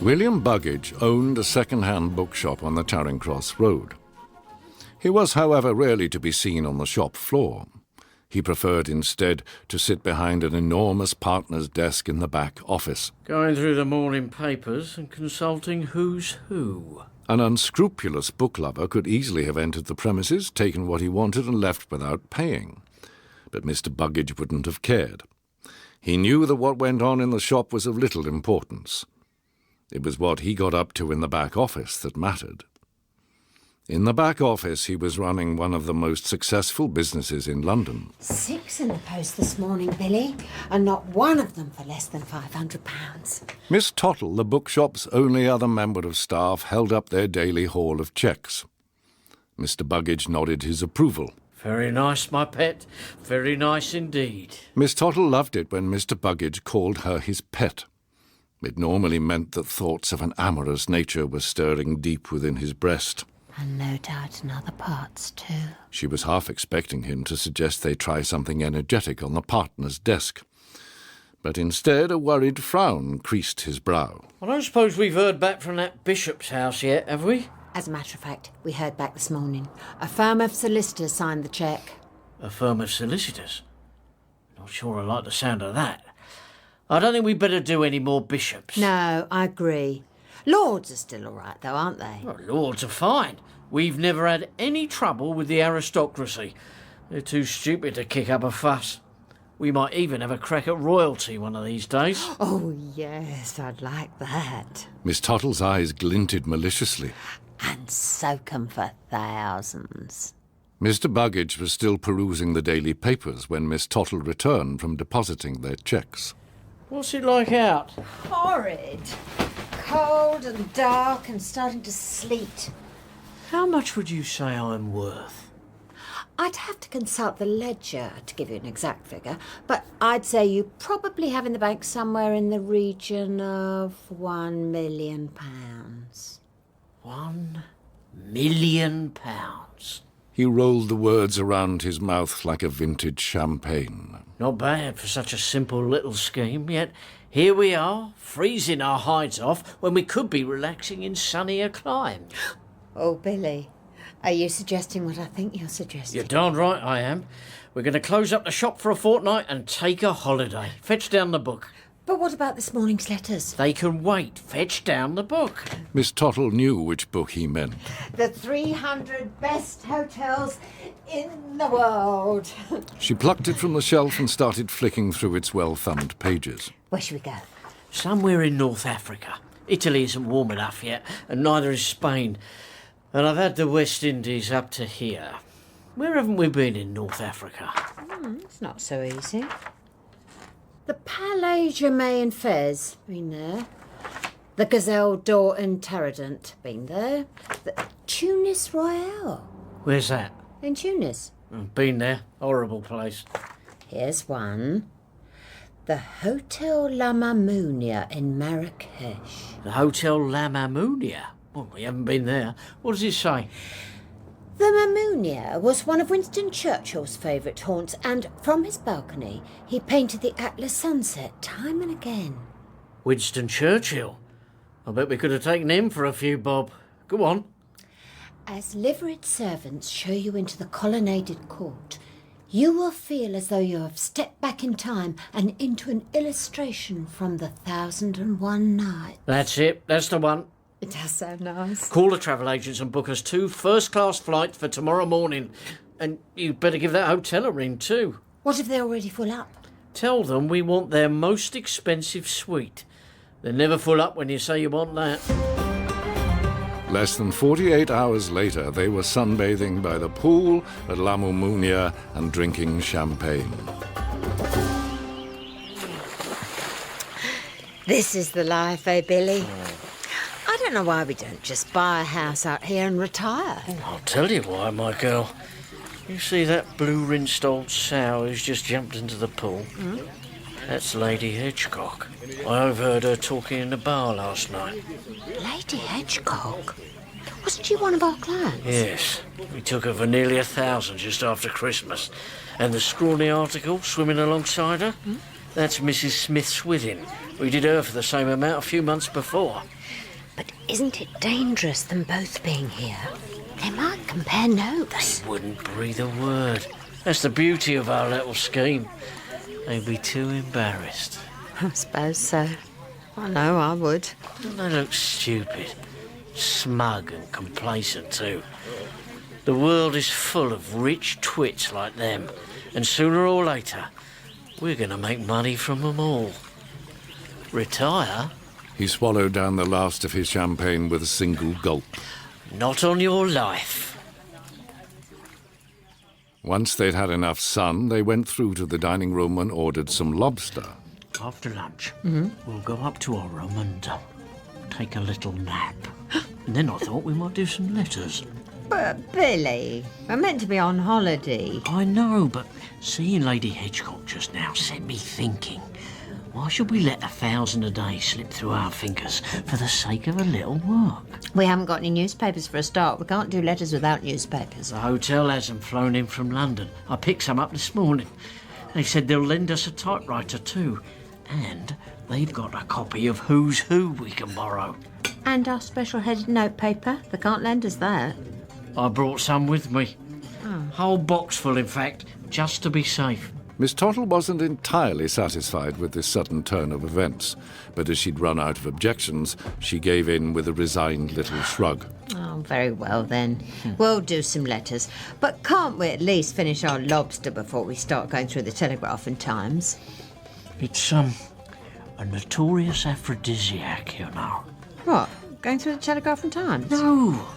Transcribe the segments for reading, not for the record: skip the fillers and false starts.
William Buggage owned a second-hand bookshop on the Charing Cross Road. He was, however, rarely to be seen on the shop floor. He preferred instead to sit behind an enormous partner's desk in the back office. Going through the morning papers and consulting who's who. An unscrupulous book lover could easily have entered the premises, taken what he wanted and left without paying. But Mr. Buggage wouldn't have cared. He knew that what went on in the shop was of little importance. It was what he got up to in the back office that mattered. In the back office, he was running one of the most successful businesses in London. 6 in the post this morning, Billy, and not one of them for less than £500. Miss Tottle, the bookshop's only other member of staff, held up their daily haul of cheques. Mr. Buggage nodded his approval. Very nice, my pet. Very nice indeed. Miss Tottle loved it when Mr. Buggage called her his pet. It normally meant that thoughts of an amorous nature were stirring deep within his breast. And no doubt in other parts, too. She was half expecting him to suggest they try something energetic on the partner's desk. But instead, a worried frown creased his brow. I don't suppose we've heard back from that bishop's house yet, have we? As a matter of fact, we heard back this morning. A firm of solicitors signed the cheque. A firm of solicitors? Not sure I like the sound of that. I don't think we'd better do any more bishops. No, I agree. Lords are still all right, though, aren't they? Well, lords are fine. We've never had any trouble with the aristocracy. They're too stupid to kick up a fuss. We might even have a crack at royalty one of these days. Oh, yes, I'd like that. Miss Tottle's eyes glinted maliciously. And soak 'em for thousands. Mr. Buggage was still perusing the daily papers when Miss Tottle returned from depositing their cheques. What's it like out? Horrid. Cold and dark and starting to sleet. How much would you say I'm worth? I'd have to consult the ledger to give you an exact figure, but I'd say you probably have in the bank somewhere in the region of £1 million. £1 million. He rolled the words around his mouth like a vintage champagne. Not bad for such a simple little scheme, yet here we are, freezing our hides off when we could be relaxing in sunnier climes. Oh, Billy, are you suggesting what I think you're suggesting? You're darn right I am. We're going to close up the shop for a fortnight and take a holiday. Fetch down the book. But what about this morning's letters? They can wait. Fetch down the book. Miss Tottle knew which book he meant. The 300 best hotels in the world. She plucked it from the shelf and started flicking through its well-thumbed pages. Where should we go? Somewhere in North Africa. Italy isn't warm enough yet, and neither is Spain. And I've had the West Indies up to here. Where haven't we been in North Africa? It's not so easy. The Palais Germain Fez, been there. The Gazelle d'Or in Taradant, been there. The Tunis Royale. Where's that? In Tunis. Been there. Horrible place. Here's one. The Hotel La Mamounia in Marrakesh. The Hotel La Mamounia? Well, we haven't been there. What does it say? The Mamounia was one of Winston Churchill's favourite haunts, and from his balcony he painted the Atlas sunset time and again. Winston Churchill? I bet we could have taken him for a few bob. Go on. As liveried servants show you into the colonnaded court, you will feel as though you have stepped back in time and into an illustration from the 1001 Nights. That's it. That's the one. It does sound nice. Call the travel agents and book us 2 first-class flights for tomorrow morning. And you'd better give that hotel a ring too. What if they're already full up? Tell them we want their most expensive suite. They're never full up when you say you want that. Less than 48 hours later, they were sunbathing by the pool at La Mamounia and drinking champagne. This is the life, eh, Billy? I don't know why we don't just buy a house out here and retire. I'll tell you why, my girl. You see that blue-rinsed old sow who's just jumped into the pool? That's Lady Hedgecock. I overheard her talking in the bar last night. Lady Hedgecock? Wasn't she one of our clients? Yes. We took her for nearly 1,000 just after Christmas. And the scrawny article swimming alongside her? That's Mrs. Smith-Swithin. We did her for the same amount a few months before. But isn't it dangerous, them both being here? They might compare notes. They wouldn't breathe a word. That's the beauty of our little scheme. They'd be too embarrassed. I suppose so. I know I would. And they look stupid, smug and complacent too. The world is full of rich twits like them, and sooner or later, we're going to make money from them all. Retire? He swallowed down the last of his champagne with a single gulp. Not on your life. Once they'd had enough sun, they went through to the dining room and ordered some lobster. After lunch, we'll go up to our room and take a little nap. And then I thought we might do some letters. But, Billy, we're meant to be on holiday. I know, but seeing Lady Hedgecock just now set me thinking. Why should we let 1,000 a day slip through our fingers for the sake of a little work? We haven't got any newspapers for a start. We can't do letters without newspapers. The hotel hasn't flown in from London. I picked some up this morning. They said they'll lend us a typewriter too. And they've got a copy of Who's Who we can borrow. And our special headed notepaper. They can't lend us that. I brought some with me. Whole box full, in fact, just to be safe. Miss Tottle wasn't entirely satisfied with this sudden turn of events, but as she'd run out of objections, she gave in with a resigned little shrug. Oh, very well then. We'll do some letters. But can't we at least finish our lobster before we start going through the Telegraph and Times? It's, a notorious aphrodisiac, you know. What? Going through the Telegraph and Times? No,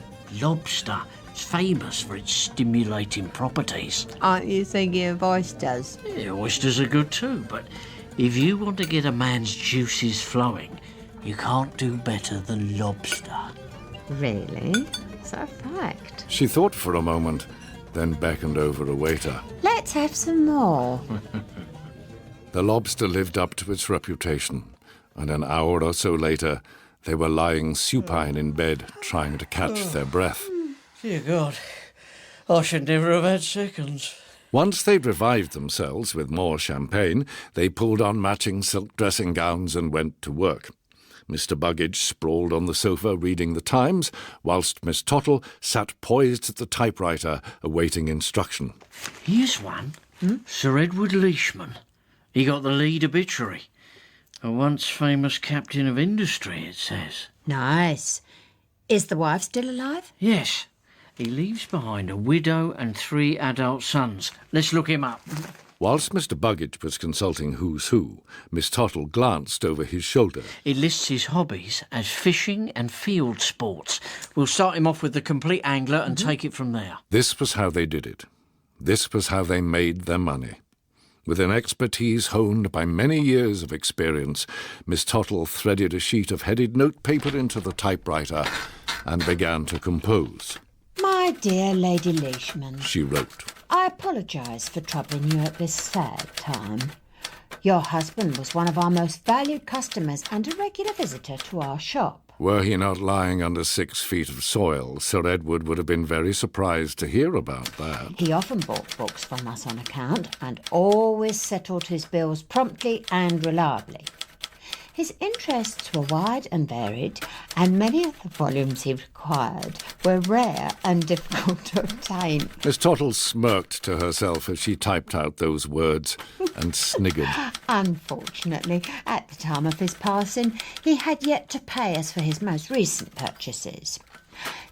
lobster. It's famous for its stimulating properties. Aren't you thinking of oysters? Yeah, oysters are good too, but if you want to get a man's juices flowing, you can't do better than lobster. Really? Is that a fact? She thought for a moment, then beckoned over a waiter. Let's have some more. The lobster lived up to its reputation, and an hour or so later, they were lying supine in bed, trying to catch their breath. Dear God, I should never have had seconds. Once they'd revived themselves with more champagne, they pulled on matching silk dressing gowns and went to work. Mr. Buggage sprawled on the sofa reading the Times, whilst Miss Tottle sat poised at the typewriter awaiting instruction. Here's one. Sir Edward Leishman. He got the lead obituary. A once famous captain of industry, it says. Nice. Is the wife still alive? Yes. He leaves behind a widow and 3 adult sons. Let's look him up. Whilst Mr. Buggage was consulting Who's Who, Miss Tottle glanced over his shoulder. He lists his hobbies as fishing and field sports. We'll start him off with the complete angler and take it from there. This was how they did it. This was how they made their money. With an expertise honed by many years of experience, Miss Tottle threaded a sheet of headed notepaper into the typewriter and began to compose. My dear Lady Leishman, She wrote. I apologise for troubling you at this sad time. Your husband was one of our most valued customers and a regular visitor to our shop. Were he not lying under 6 feet of soil, Sir Edward would have been very surprised to hear about that. He often bought books from us on account and always settled his bills promptly and reliably. His interests were wide and varied, and many of the volumes he required were rare and difficult to obtain. Miss Tottle smirked to herself as she typed out those words and sniggered. Unfortunately, at the time of his passing, he had yet to pay us for his most recent purchases.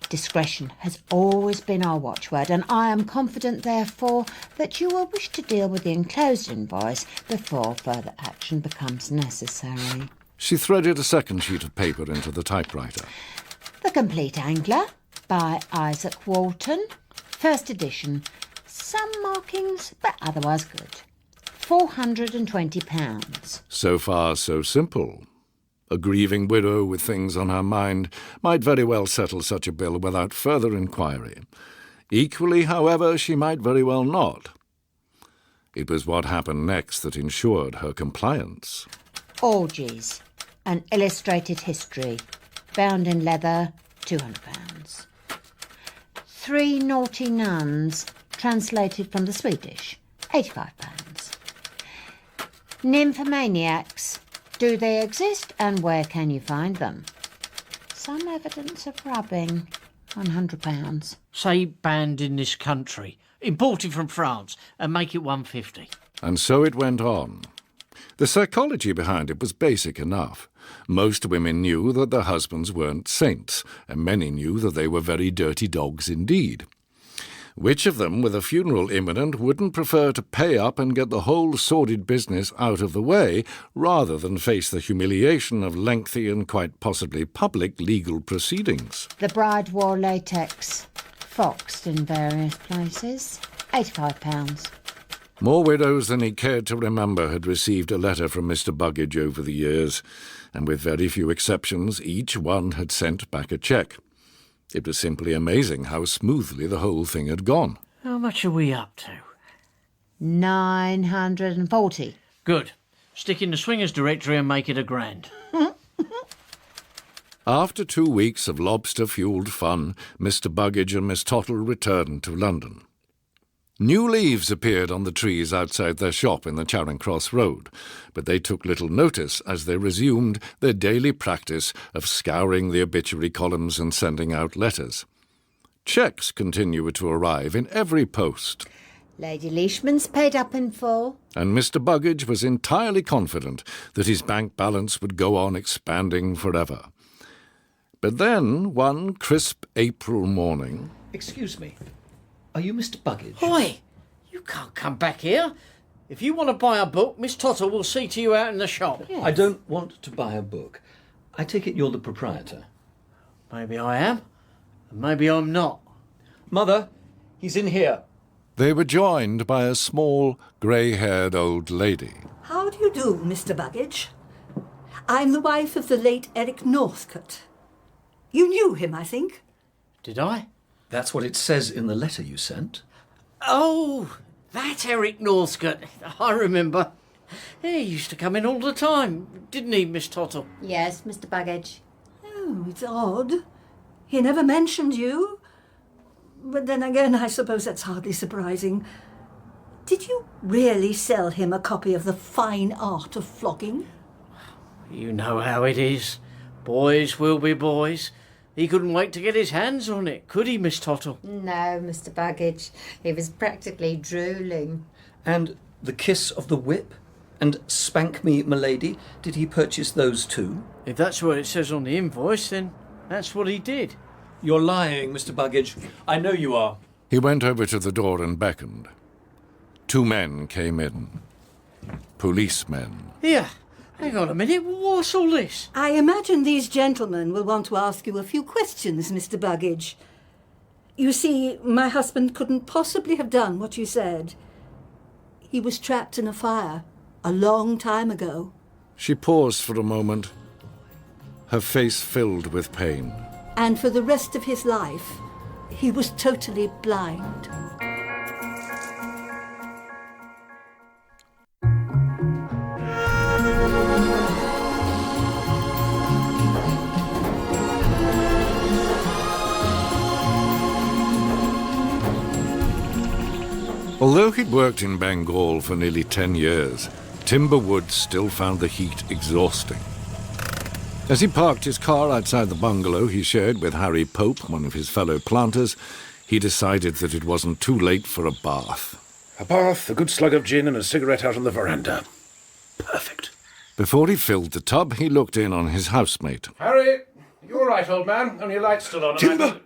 Discretion has always been our watchword, and I am confident, therefore, that you will wish to deal with the enclosed invoice before further action becomes necessary. She threaded a second sheet of paper into the typewriter. The Complete Angler by Isaac Walton. First edition. Some markings, but otherwise good. £420. So far, so simple. A grieving widow with things on her mind might very well settle such a bill without further inquiry. Equally, however, she might very well not. It was what happened next that ensured her compliance. Orgies. An illustrated history. Bound in leather, £200. 3 Naughty Nuns, translated from the Swedish, £85. Nymphomaniacs. Do they exist and where can you find them? Some evidence of rubbing. £100. Say banned in this country, imported from France, and make it 150. And so it went on. The psychology behind it was basic enough. Most women knew that their husbands weren't saints, and many knew that they were very dirty dogs indeed. Which of them, with a funeral imminent, wouldn't prefer to pay up and get the whole sordid business out of the way, rather than face the humiliation of lengthy and quite possibly public legal proceedings? The bride wore latex, foxed in various places. £85. More widows than he cared to remember had received a letter from Mr. Buggage over the years, and with very few exceptions, each one had sent back a cheque. It was simply amazing how smoothly the whole thing had gone. How much are we up to? 940. Good. Stick in the swingers directory and make it £1,000. After 2 weeks of lobster-fuelled fun, Mr. Buggage and Miss Tottle returned to London. New leaves appeared on the trees outside their shop in the Charing Cross Road, but they took little notice as they resumed their daily practice of scouring the obituary columns and sending out letters. Cheques continued to arrive in every post. Lady Leishman's paid up in full. And Mr. Buggage was entirely confident that his bank balance would go on expanding forever. But then, one crisp April morning... Excuse me. Are you Mr. Buggage? Oi! You can't come back here. If you want to buy a book, Miss Tottle will see to you out in the shop. Yes. I don't want to buy a book. I take it you're the proprietor. Maybe I am, and maybe I'm not. Mother, he's in here. They were joined by a small, grey-haired old lady. How do you do, Mr. Buggage? I'm the wife of the late Eric Northcote. You knew him, I think. Did I? That's what it says in the letter you sent. Oh, that Eric Northcote. I remember. He used to come in all the time, didn't he, Miss Tottle? Yes, Mr. Buggage. Oh, it's odd. He never mentioned you. But then again, I suppose that's hardly surprising. Did you really sell him a copy of The Fine Art of Flogging? You know how it is. Boys will be boys. He couldn't wait to get his hands on it, could he, Miss Tottle? No, Mr. Buggage. He was practically drooling. And The Kiss of the Whip and Spank Me, M'lady, did he purchase those too? If that's what it says on the invoice, then that's what he did. You're lying, Mr. Buggage. I know you are. He went over to the door and beckoned. 2 men came in. Policemen. Here, hang on a minute. What's all this? I imagine these gentlemen will want to ask you a few questions, Mr. Buggage. You see, my husband couldn't possibly have done what you said. He was trapped in a fire a long time ago. She paused for a moment, her face filled with pain. And for the rest of his life, he was totally blind. Although he'd worked in Bengal for nearly 10 years, Timber Woods still found the heat exhausting. As he parked his car outside the bungalow he shared with Harry Pope, one of his fellow planters, he decided that it wasn't too late for a bath. A bath, a good slug of gin and a cigarette out on the veranda. Perfect. Before he filled the tub, he looked in on his housemate. Harry, you all right, old man? Only your light's still on. Timber!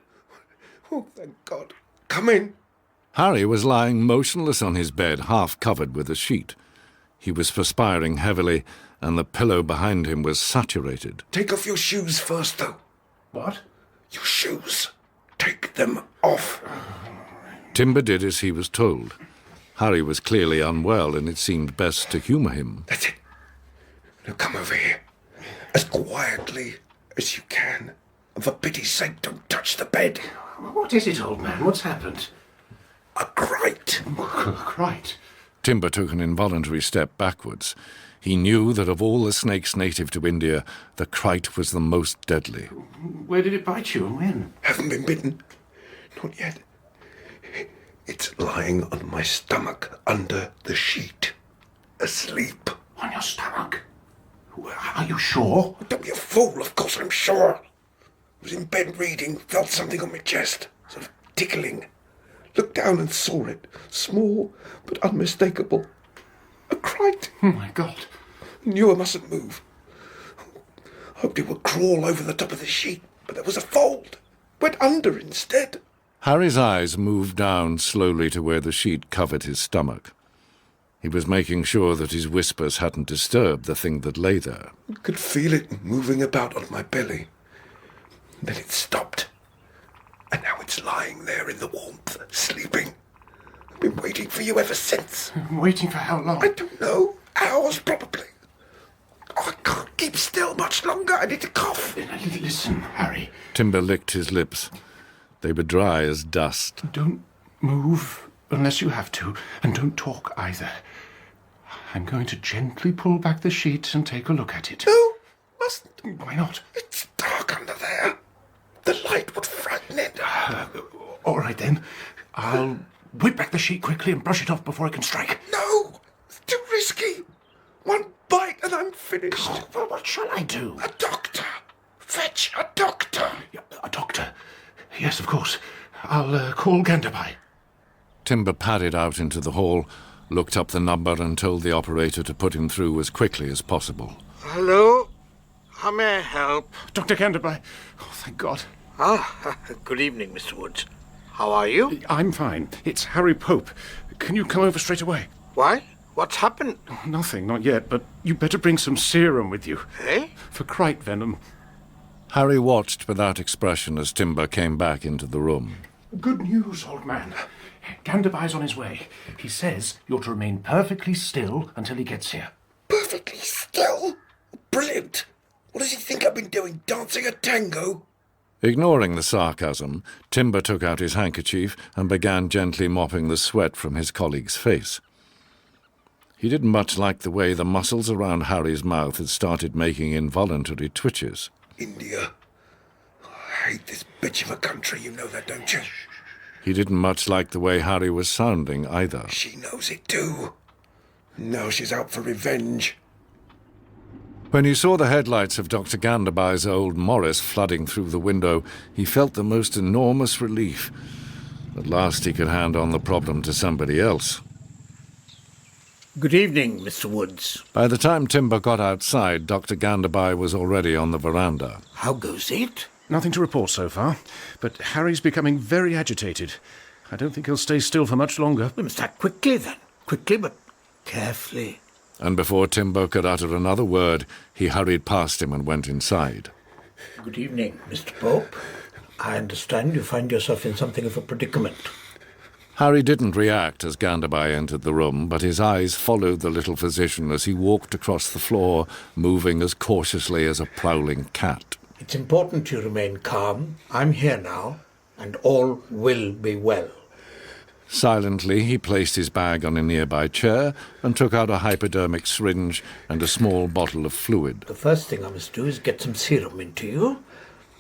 Oh, thank God. Come in. Harry was lying motionless on his bed, half covered with a sheet. He was perspiring heavily, and the pillow behind him was saturated. Take off your shoes first, though. What? Your shoes. Take them off. Timber did as he was told. Harry was clearly unwell, and it seemed best to humour him. That's it. Now come over here. As quietly as you can. And for pity's sake, don't touch the bed. What is it, old man? What's happened? A grate. Right. Timber took an involuntary step backwards. He knew that of all the snakes native to India, the crite was the most deadly. Where did it bite you and when? Haven't been bitten. Not yet. It's lying on my stomach under the sheet. Asleep. On your stomach? Are you sure? Don't be a fool, of course I'm sure. Was in bed reading, felt something on my chest, sort of tickling. Looked down and saw it, small but unmistakable. I cried. Oh, my God. Knew I mustn't move. Hoped it would crawl over the top of the sheet, but there was a fold. Went under instead. Harry's eyes moved down slowly to where the sheet covered his stomach. He was making sure that his whispers hadn't disturbed the thing that lay there. I could feel it moving about on my belly. Then it stopped. And now it's lying there in the warmth, sleeping. I've been waiting for you ever since. Waiting for how long? I don't know. Hours, probably. Oh, I can't keep still much longer. I need to cough. Listen, Harry. Timber licked his lips. They were dry as dust. Don't move unless you have to, and don't talk either. I'm going to gently pull back the sheet and take a look at it. No, mustn't. Why not? It's dark under there. The light would frighten it. All right, then. I'll whip back the sheet quickly and brush it off before I can strike. No, it's too risky. One bite and I'm finished. Oh, well, what shall I do? A doctor. Fetch a doctor. Yeah, a doctor? Yes, of course. I'll call Ganderby. Timber padded out into the hall, looked up the number and told the operator to put him through as quickly as possible. Hello? How may I help? Dr. Ganderby. Oh, thank God. Ah, good evening, Mr. Woods. How are you? I'm fine. It's Harry Pope. Can you come over straight away? Why? What's happened? Nothing, not yet, but you better bring some serum with you. Eh? For crite venom. Harry watched without expression as Timber came back into the room. Good news, old man. Ganderby's on his way. He says you're to remain perfectly still until he gets here. Perfectly still? Brilliant. What does he think I've been doing, dancing a tango? Ignoring the sarcasm, Timber took out his handkerchief and began gently mopping the sweat from his colleague's face. He didn't much like the way the muscles around Harry's mouth had started making involuntary twitches. India. I hate this bitch of a country, you know that, don't you? He didn't much like the way Harry was sounding either. She knows it too. Now she's out for revenge. When he saw the headlights of Dr. Ganderby's old Morris flooding through the window, he felt the most enormous relief. At last he could hand on the problem to somebody else. Good evening, Mr. Woods. By the time Timber got outside, Dr. Ganderby was already on the veranda. How goes it? Nothing to report so far, but Harry's becoming very agitated. I don't think he'll stay still for much longer. We must act quickly, then. Quickly, but carefully. And before Timber could utter another word, he hurried past him and went inside. Good evening, Mr. Pope. I understand you find yourself in something of a predicament. Harry didn't react as Ganderby entered the room, but his eyes followed the little physician as he walked across the floor, moving as cautiously as a prowling cat. It's important you remain calm. I'm here now, and all will be well. Silently, he placed his bag on a nearby chair and took out a hypodermic syringe and a small bottle of fluid. The first thing I must do is get some serum into you.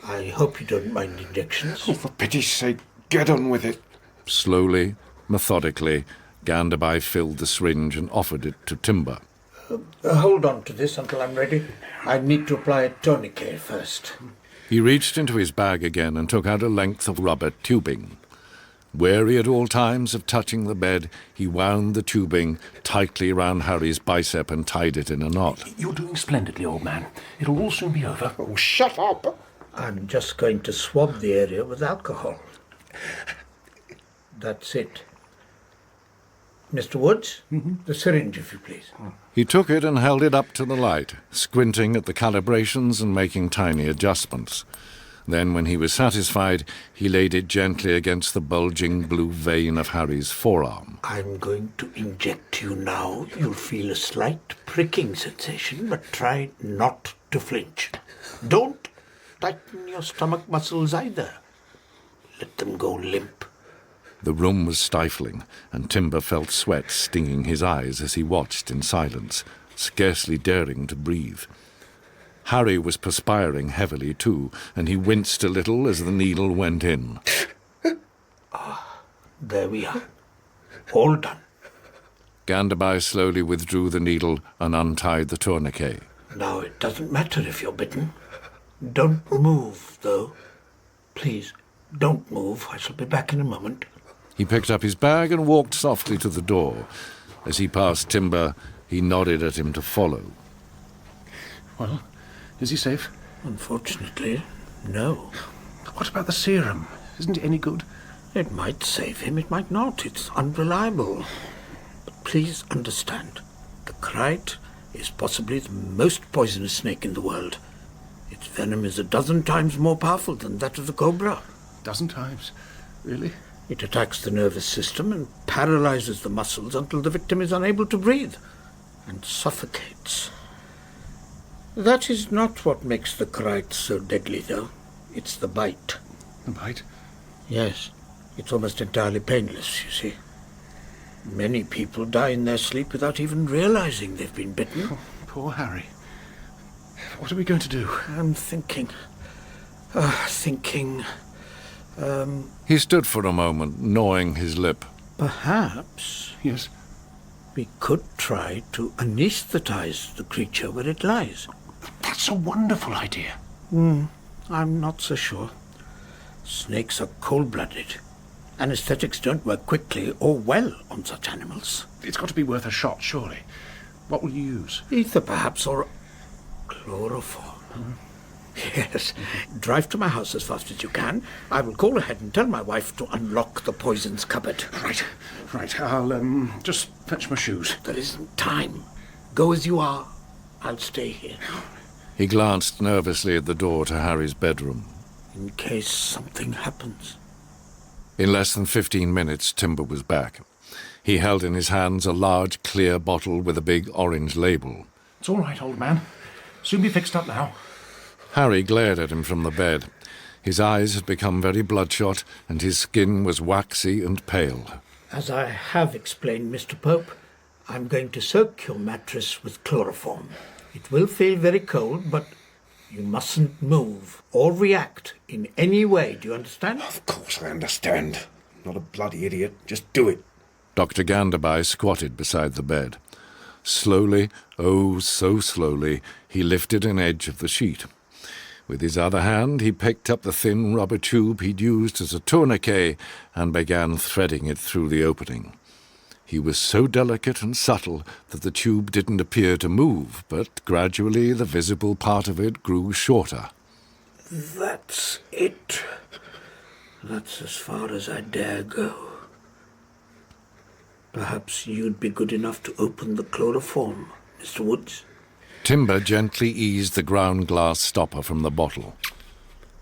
I hope you don't mind injections. Oh, for pity's sake, get on with it. Slowly, methodically, Ganderby filled the syringe and offered it to Timber. Hold on to this until I'm ready. I need to apply a tourniquet first. He reached into his bag again and took out a length of rubber tubing. Wary at all times of touching the bed, he wound the tubing tightly round Harry's bicep and tied it in a knot. You're doing splendidly, old man. It'll all soon be over. Oh, shut up. I'm just going to swab the area with alcohol. That's it. Mr. Woods, the syringe, if you please. He took it and held it up to the light, squinting at the calibrations and making tiny adjustments. Then, when he was satisfied, he laid it gently against the bulging blue vein of Harry's forearm. I'm going to inject you now. You'll feel a slight pricking sensation, but try not to flinch. Don't tighten your stomach muscles either. Let them go limp. The room was stifling, and Timber felt sweat stinging his eyes as he watched in silence, scarcely daring to breathe. Harry was perspiring heavily too, and he winced a little as the needle went in. There we are. All done. Ganderby slowly withdrew the needle and untied the tourniquet. Now, it doesn't matter if you're bitten. Don't move, though. Please, don't move. I shall be back in a moment. He picked up his bag and walked softly to the door. As he passed Timber, he nodded at him to follow. Well, is he safe? Unfortunately, no. What about the serum? Isn't it any good? It might save him, it might not. It's unreliable. But please understand, the kite is possibly the most poisonous snake in the world. Its venom is 12 times more powerful than that of the cobra. 12 times? Really? It attacks the nervous system and paralyzes the muscles until the victim is unable to breathe and suffocates. That is not what makes the kite so deadly, though. It's the bite. The bite? Yes. It's almost entirely painless, you see. Many people die in their sleep without even realizing they've been bitten. Oh, poor Harry. What are we going to do? I'm thinking. He stood for a moment, gnawing his lip. Perhaps Yes? we could try to anesthetize the creature where it lies. That's a wonderful idea. I'm not so sure. Snakes are cold-blooded. Anesthetics don't work quickly or well on such animals. It's got to be worth a shot, surely. What will you use? Ether, perhaps, or chloroform. Yes. Drive to my house as fast as you can. I will call ahead and tell my wife to unlock the poisons cupboard. Right. I'll, just fetch my shoes. There isn't time. Go as you are. I'll stay here. He glanced nervously at the door to Harry's bedroom. In case something happens. In less than 15 minutes, Timber was back. He held in his hands a large, clear bottle with a big orange label. It's all right, old man. Soon be fixed up now. Harry glared at him from the bed. His eyes had become very bloodshot, and his skin was waxy and pale. As I have explained, Mr. Pope, I'm going to soak your mattress with chloroform. It will feel very cold, but you mustn't move or react in any way. Do you understand? Of course I understand. Not a bloody idiot. Just do it. Dr. Ganderby squatted beside the bed. Slowly, oh so slowly, he lifted an edge of the sheet. With his other hand, he picked up the thin rubber tube he'd used as a tourniquet and began threading it through the opening. He was so delicate and subtle that the tube didn't appear to move, but gradually the visible part of it grew shorter. That's it. That's as far as I dare go. Perhaps you'd be good enough to open the chloroform, Mr. Woods. Timber gently eased the ground glass stopper from the bottle.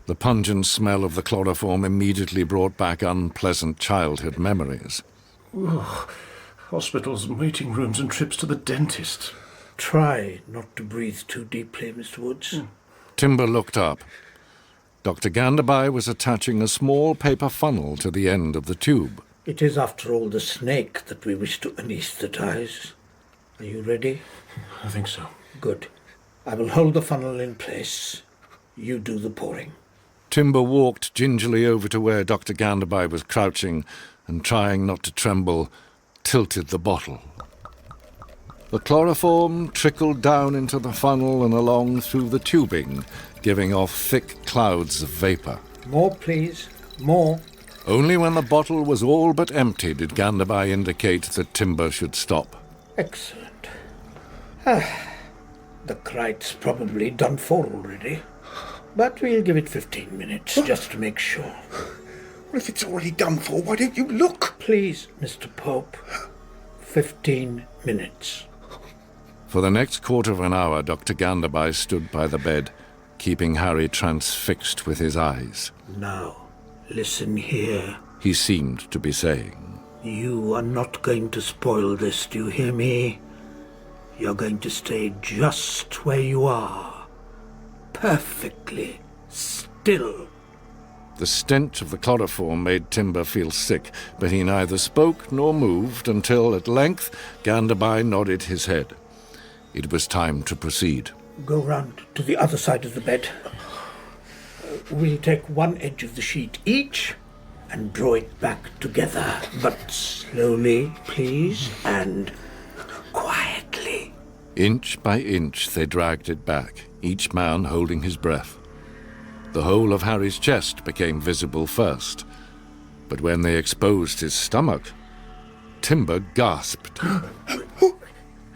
The pungent smell of the chloroform immediately brought back unpleasant childhood memories. Oh, hospitals and waiting rooms and trips to the dentist. Try not to breathe too deeply, Mr. Woods. Timber looked up. Dr. Ganderby was attaching a small paper funnel to the end of the tube. It is, after all, the snake that we wish to anesthetize. Are you ready? I think so. Good. I will hold the funnel in place. You do the pouring. Timber walked gingerly over to where Dr. Ganderby was crouching and, trying not to tremble, tilted the bottle. The chloroform trickled down into the funnel and along through the tubing, giving off thick clouds of vapour. More, please. More. Only when the bottle was all but empty did Ganderby indicate that Timber should stop. Excellent. The kite's probably done for already. But we'll give it 15 minutes, just to make sure. Well, if it's already done for, why don't you look? Please, Mr. Pope. 15 minutes. For the next quarter of an hour, Dr. Ganderby stood by the bed, keeping Harry transfixed with his eyes. Now, listen here. He seemed to be saying. You are not going to spoil this, do you hear me? You're going to stay just where you are. Perfectly still. The stench of the chloroform made Timber feel sick, but he neither spoke nor moved until, at length, Ganderby nodded his head. It was time to proceed. Go round to the other side of the bed. We'll take one edge of the sheet each and draw it back together. But slowly, please, and quietly. Inch by inch they dragged it back, each man holding his breath. The whole of Harry's chest became visible first. But when they exposed his stomach, Timber gasped.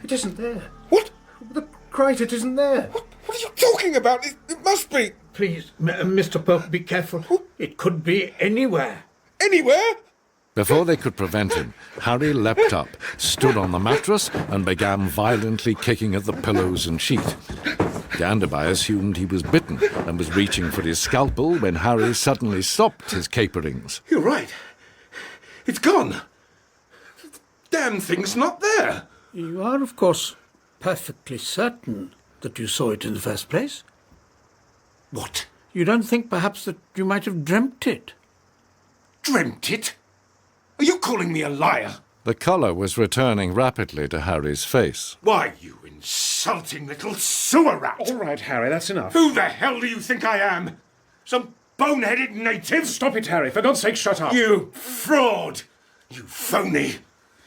It isn't there. What? The Crichton isn't there. What are you talking about? It must be. Please, Mr. Pope, be careful. It could be anywhere. Anywhere? Before they could prevent him, Harry leapt up, stood on the mattress, and began violently kicking at the pillows and sheet. Ganderby assumed he was bitten and was reaching for his scalpel when Harry suddenly stopped his caperings. You're right. It's gone. The damn thing's not there. You are, of course, perfectly certain that you saw it in the first place. What? You don't think perhaps that you might have dreamt it? Dreamt it? Are you calling me a liar? The colour was returning rapidly to Harry's face. Why, you insulting little sewer rat! All right, Harry, that's enough. Who the hell do you think I am? Some boneheaded native? Stop it, Harry. For God's sake, shut up. You fraud! You phony!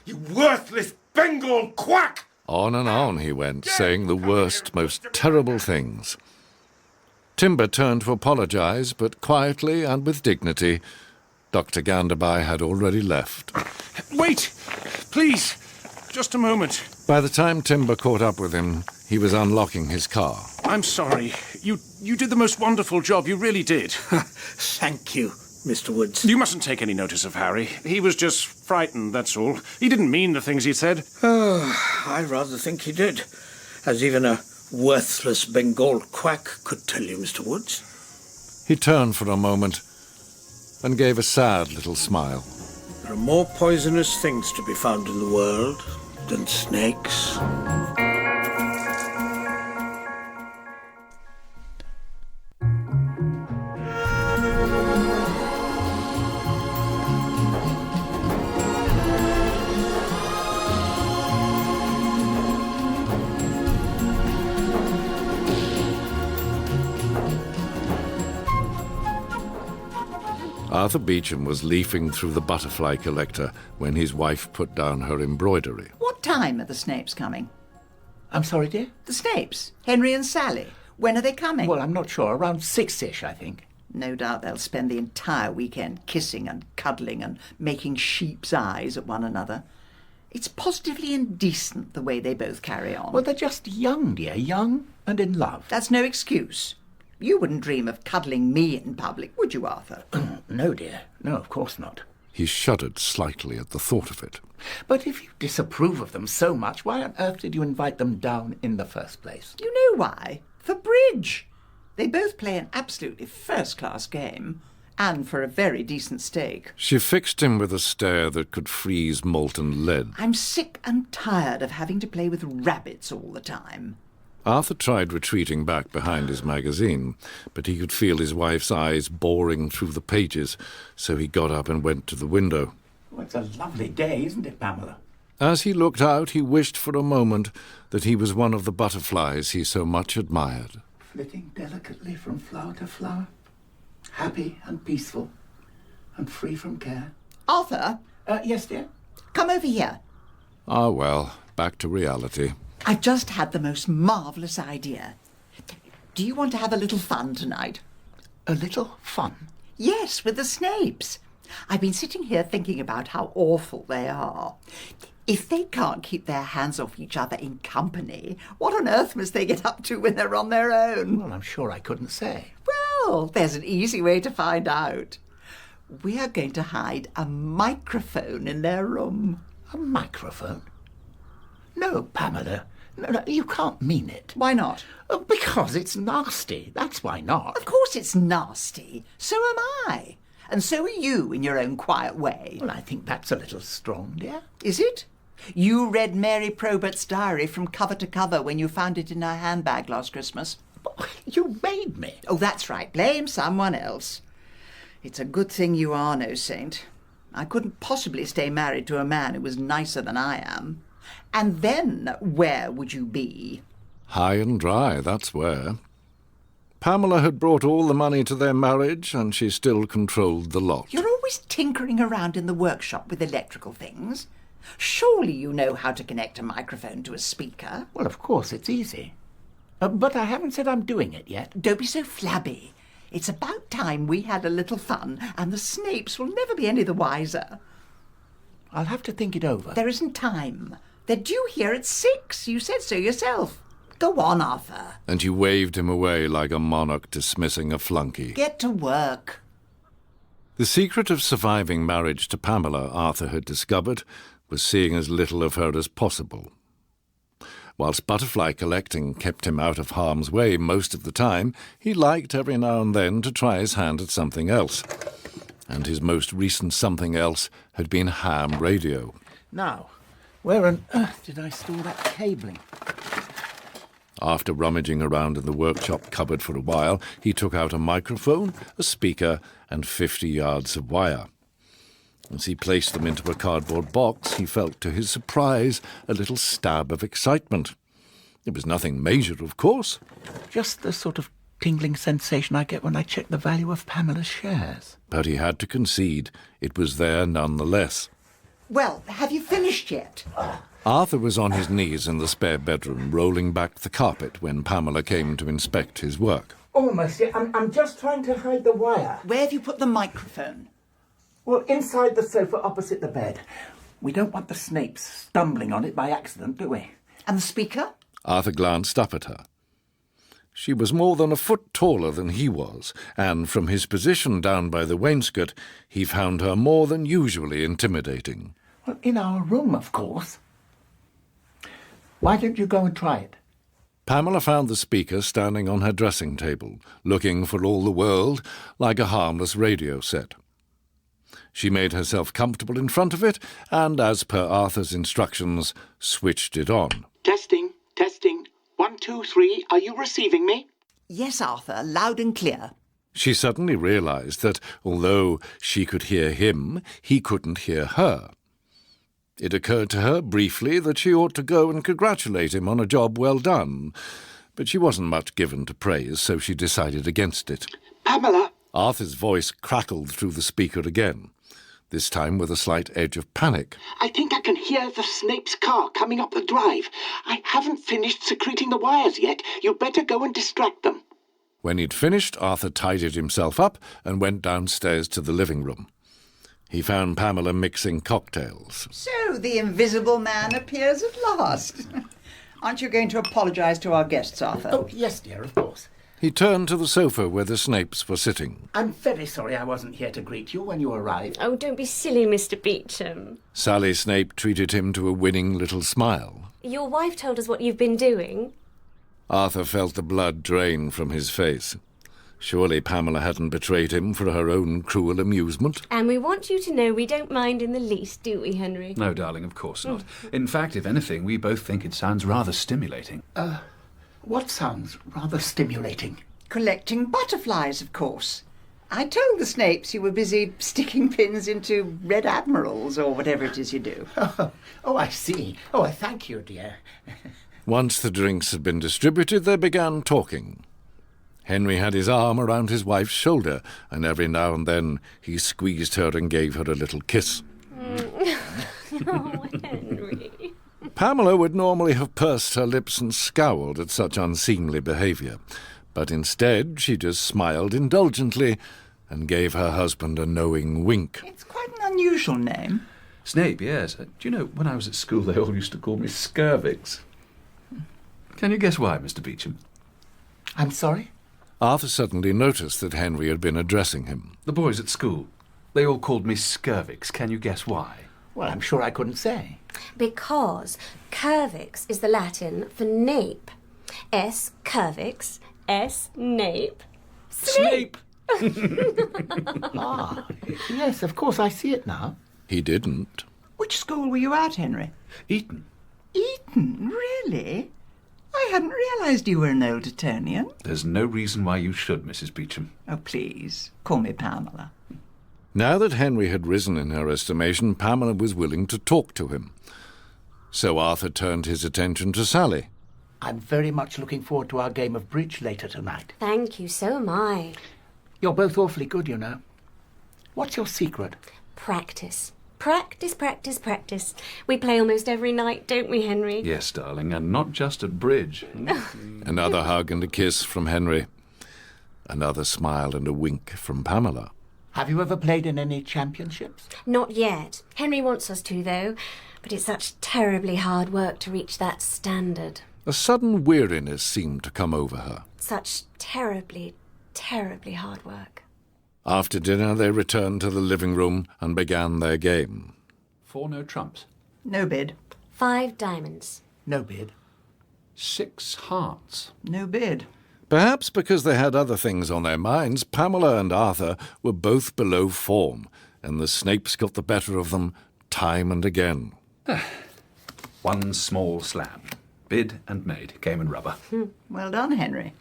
You worthless Bengal quack! On and on he went, saying the worst, most terrible things. Timber turned to apologise, but quietly and with dignity. Dr. Ganderby had already left. Wait! Please! Just a moment. By the time Timber caught up with him, he was unlocking his car. I'm sorry. You did the most wonderful job. You really did. Thank you, Mr. Woods. You mustn't take any notice of Harry. He was just frightened, that's all. He didn't mean the things he said. Oh, I rather think he did. As even a worthless Bengal quack could tell you, Mr. Woods. He turned for a moment and gave a sad little smile. There are more poisonous things to be found in the world than snakes. Arthur Beecham was leafing through the Butterfly Collector when his wife put down her embroidery. What time are the Snapes coming? I'm sorry, dear? The Snapes, Henry and Sally. When are they coming? Well, I'm not sure. Around 6-ish, I think. No doubt they'll spend the entire weekend kissing and cuddling and making sheep's eyes at one another. It's positively indecent the way they both carry on. Well, they're just young, dear. Young and in love. That's no excuse. You wouldn't dream of cuddling me in public, would you, Arthur? No, dear. No, of course not. He shuddered slightly at the thought of it. But if you disapprove of them so much, why on earth did you invite them down in the first place? You know why? For bridge. They both play an absolutely first-class game, and for a very decent stake. She fixed him with a stare that could freeze molten lead. I'm sick and tired of having to play with rabbits all the time. Arthur tried retreating back behind his magazine, but he could feel his wife's eyes boring through the pages, so he got up and went to the window. Well, it's a lovely day, isn't it, Pamela? As he looked out, he wished for a moment that he was one of the butterflies he so much admired. Flitting delicately from flower to flower, happy and peaceful, and free from care. Arthur? Yes, dear? Come over here. Ah, well, back to reality. I've just had the most marvellous idea. Do you want to have a little fun tonight? A little fun? Yes, with the Snapes. I've been sitting here thinking about how awful they are. If they can't keep their hands off each other in company, what on earth must they get up to when they're on their own? Well, I'm sure I couldn't say. Well, there's an easy way to find out. We are going to hide a microphone in their room. A microphone? No, Pamela. No, you can't mean it. Why not? Because it's nasty. That's why not. Of course it's nasty. So am I. And so are you in your own quiet way. Well, I think that's a little strong, dear. Is it? You read Mary Probert's diary from cover to cover when you found it in her handbag last Christmas. You made me. Oh, that's right. Blame someone else. It's a good thing you are no saint. I couldn't possibly stay married to a man who was nicer than I am. And then where would you be? High and dry, that's where. Pamela had brought all the money to their marriage, and she still controlled the lot. You're always tinkering around in the workshop with electrical things. Surely you know how to connect a microphone to a speaker. Well, of course, it's easy. But I haven't said I'm doing it yet. Don't be so flabby. It's about time we had a little fun, and the Snapes will never be any the wiser. I'll have to think it over. There isn't time. They're due here at 6. You said so yourself. Go on, Arthur. And she waved him away like a monarch dismissing a flunky. Get to work. The secret of surviving marriage to Pamela, Arthur had discovered, was seeing as little of her as possible. Whilst butterfly collecting kept him out of harm's way most of the time, he liked every now and then to try his hand at something else. And his most recent something else had been ham radio. Now, where on earth did I store that cabling? After rummaging around in the workshop cupboard for a while, he took out a microphone, a speaker, and 50 yards of wire. As he placed them into a cardboard box, he felt, to his surprise, a little stab of excitement. It was nothing major, of course. Just the sort of tingling sensation I get when I check the value of Pamela's shares. But he had to concede it was there nonetheless. Well, have you finished yet? Arthur was on his knees in the spare bedroom, rolling back the carpet when Pamela came to inspect his work. Almost, yeah. I'm just trying to hide the wire. Where have you put the microphone? Well, inside the sofa opposite the bed. We don't want the Snapes stumbling on it by accident, do we? And the speaker? Arthur glanced up at her. She was more than a foot taller than he was, and from his position down by the wainscot, he found her more than usually intimidating. Well, in our room, of course. Why don't you go and try it? Pamela found the speaker standing on her dressing table, looking for all the world like a harmless radio set. She made herself comfortable in front of it, and, as per Arthur's instructions, switched it on. Testing, testing. 1, 2, 3. Are you receiving me? Yes, Arthur, loud and clear. She suddenly realized that, although she could hear him, he couldn't hear her. It occurred to her briefly that she ought to go and congratulate him on a job well done, but she wasn't much given to praise, so she decided against it. Pamela! Arthur's voice crackled through the speaker again, this time with a slight edge of panic. I think I can hear the Snape's car coming up the drive. I haven't finished secreting the wires yet. You'd better go and distract them. When he'd finished, Arthur tidied himself up and went downstairs to the living room. He found Pamela mixing cocktails. So the invisible man appears at last. Aren't you going to apologise to our guests, Arthur? Oh, yes, dear, of course. He turned to the sofa where the Snapes were sitting. I'm very sorry I wasn't here to greet you when you arrived. Oh, don't be silly, Mr. Beecham. Sally Snape treated him to a winning little smile. Your wife told us what you've been doing. Arthur felt the blood drain from his face. Surely Pamela hadn't betrayed him for her own cruel amusement. And we want you to know we don't mind in the least, do we, Henry? No, darling, of course not. In fact, if anything, we both think it sounds rather stimulating. What sounds rather stimulating? Collecting butterflies, of course. I told the Snapes you were busy sticking pins into red admirals or whatever it is you do. Oh, I see. Oh, thank you, dear. Once the drinks had been distributed, they began talking. Henry had his arm around his wife's shoulder, and every now and then he squeezed her and gave her a little kiss. Oh, Henry. Pamela would normally have pursed her lips and scowled at such unseemly behaviour, but instead she just smiled indulgently and gave her husband a knowing wink. It's quite an unusual name. Snape, yes. Do you know, when I was at school, they all used to call me Scurvix. Can you guess why, Mr. Beecham? I'm sorry? Arthur suddenly noticed that Henry had been addressing him. The boys at school. They all called me Scurvix. Can you guess why? Well, I'm sure I couldn't say. Because curvix is the Latin for nape. S. curvix, S. nape. Snape! Ah, yes, of course, I see it now. He didn't. Which school were you at, Henry? Eton. Eton, really? I hadn't realised you were an old Etonian. There's no reason why you should, Mrs. Beecham. Oh, please, call me Pamela. Now that Henry had risen in her estimation, Pamela was willing to talk to him. So Arthur turned his attention to Sally. I'm very much looking forward to our game of bridge later tonight. Thank you, so am I. You're both awfully good, you know. What's your secret? Practice. Practice, practice, practice. We play almost every night, don't we, Henry? Yes, darling, and not just at bridge. Another hug and a kiss from Henry. Another smile and a wink from Pamela. Have you ever played in any championships? Not yet. Henry wants us to, though, but it's such terribly hard work to reach that standard. A sudden weariness seemed to come over her. Such terribly, terribly hard work. After dinner, they returned to the living room and began their game. 4 no trumps. No bid. 5 diamonds. No bid. 6 hearts. No bid. Perhaps because they had other things on their minds, Pamela and Arthur were both below form, and the Snapes got the better of them time and again. 1 small slam. Bid and made. Came in rubber. Well done, Henry.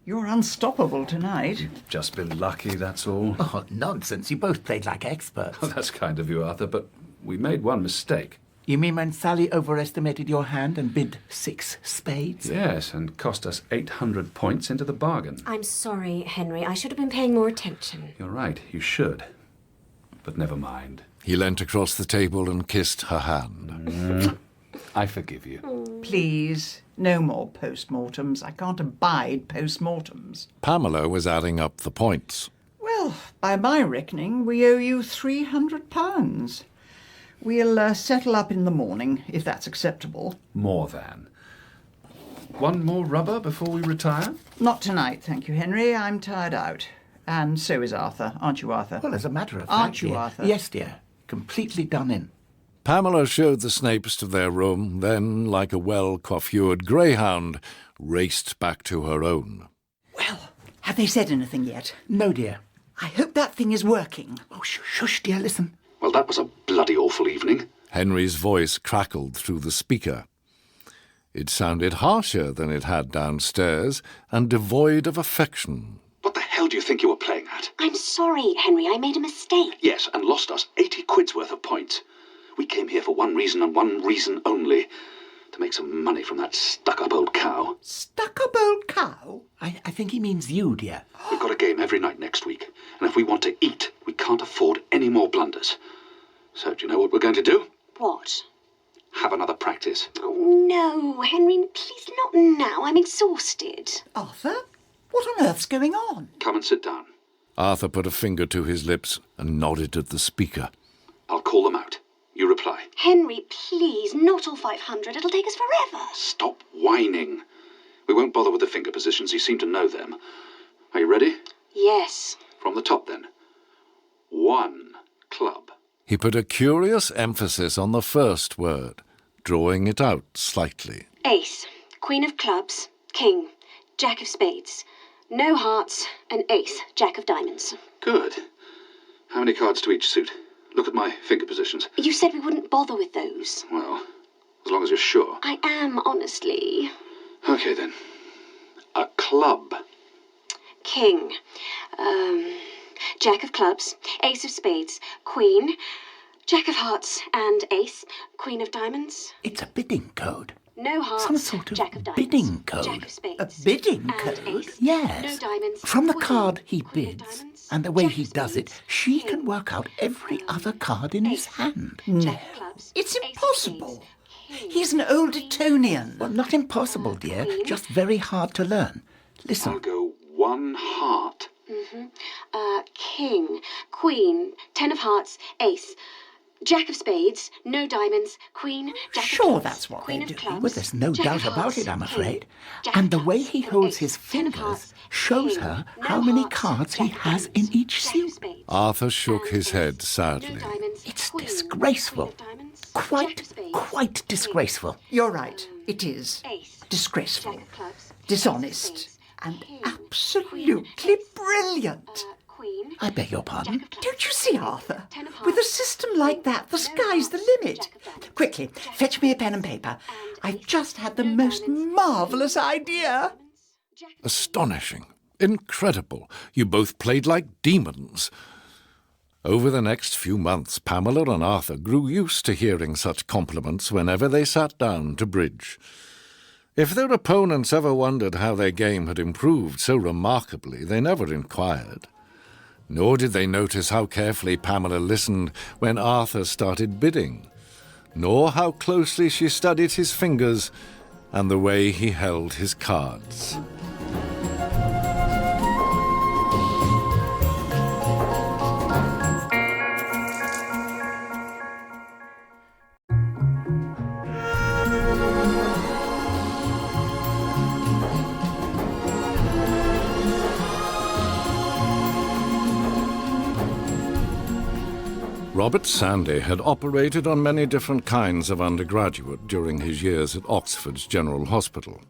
You're unstoppable tonight. Just been lucky, that's all. Oh, nonsense. You both played like experts. Oh, that's kind of you, Arthur, but we made one mistake. You mean when Sally overestimated your hand and bid 6 spades? Yes, and cost us 800 points into the bargain. I'm sorry, Henry. I should have been paying more attention. You're right, you should. But never mind. He leant across the table and kissed her hand. I forgive you. Please, no more post-mortems. I can't abide post-mortems. Pamela was adding up the points. Well, by my reckoning, we owe you £300. We'll settle up in the morning, if that's acceptable. More than. 1 more rubber before we retire? Not tonight, thank you, Henry. I'm tired out. And so is Arthur. Aren't you, Arthur? Well, as a matter of fact, Aren't you, dear. Arthur? Yes, dear. Completely done in. Pamela showed the Snapes to their room, then, like a well-coiffured greyhound, raced back to her own. Well, have they said anything yet? No, dear. I hope that thing is working. Oh, shush, dear, listen. Well, that was a bloody awful evening. Henry's voice crackled through the speaker. It sounded harsher than it had downstairs, and devoid of affection. What the hell do you think you were playing at? I'm sorry, Henry. I made a mistake. Yes, and lost us 80 quid's worth of points. We came here for one reason and one reason only. To make some money from that stuck-up old cow. Stuck-up old cow? I think he means you, dear. We've got a game every night next week, and if we want to eat, we can't afford any more blunders. So, do you know what we're going to do? What? Have another practice. Oh, no, Henry, please not now. I'm exhausted. Arthur? What on earth's going on? Come and sit down. Arthur put a finger to his lips and nodded at the speaker. I'll call them out. You reply. Henry, please, not all 500. It'll take us forever. Stop whining. We won't bother with the finger positions. You seem to know them. Are you ready? Yes. From the top, then. 1 club. He put a curious emphasis on the first word, drawing it out slightly. Ace, Queen of Clubs, King, Jack of Spades, no hearts, and Ace, Jack of Diamonds. Good. How many cards to each suit? Look at my finger positions. You said we wouldn't bother with those. Well, as long as you're sure. I am, honestly. Okay, then. A club. King, Jack of Clubs, Ace of Spades, Queen, Jack of Hearts, and Ace, Queen of Diamonds. It's a bidding code. No hearts, Some sort of Jack of Diamonds, bidding code. Jack of Spades, A bidding and code? Ace, Yes. no diamonds, From the Queen, card he Queen of bids Diamonds, and the way Jack he of does it, Spades, she King, can work out every other card in his hand. Jack of Clubs, It's Ace of impossible. Spades, King, He's an old Etonian. Well, not impossible, dear. Just very hard to learn. I'll Listen. go 1 heart. King, Queen, 10 of Hearts, Ace, Jack of Spades, no diamonds, Queen, Jack of Sure, Clubs, that's what Queen they of do. Clubs, Well, there's no Jack doubt of about Hearts, it, I'm King, afraid. Jack And of the way Clubs, he holds Ace, his 10 of fingers Hearts, shows King, her no how many hearts, cards he Jack of has in Diamonds, each Jack of suit. Spades, Arthur shook and his Ace, head no sadly. diamonds, It's Queen, disgraceful. Queen of Diamonds, Jack Quite, of Spades, quite disgraceful. You're right. It is. Ace, Disgraceful. Jack of Clubs, Dishonest. Ace of Spades, And King, absolutely brilliant. Queen, I beg your pardon? Don't you see, Arthur? 10 of With a Hearts, system like that, the sky's the limit. Quickly, fetch me a pen and paper. I've just had the most marvellous idea. Astonishing. Incredible. You both played like demons. Over the next few months, Pamela and Arthur grew used to hearing such compliments whenever they sat down to bridge. If their opponents ever wondered how their game had improved so remarkably, they never inquired. Nor did they notice how carefully Pamela listened when Arthur started bidding, nor how closely she studied his fingers and the way he held his cards. Robert Sandy had operated on many different kinds of undergraduate during his years at Oxford's General Hospital.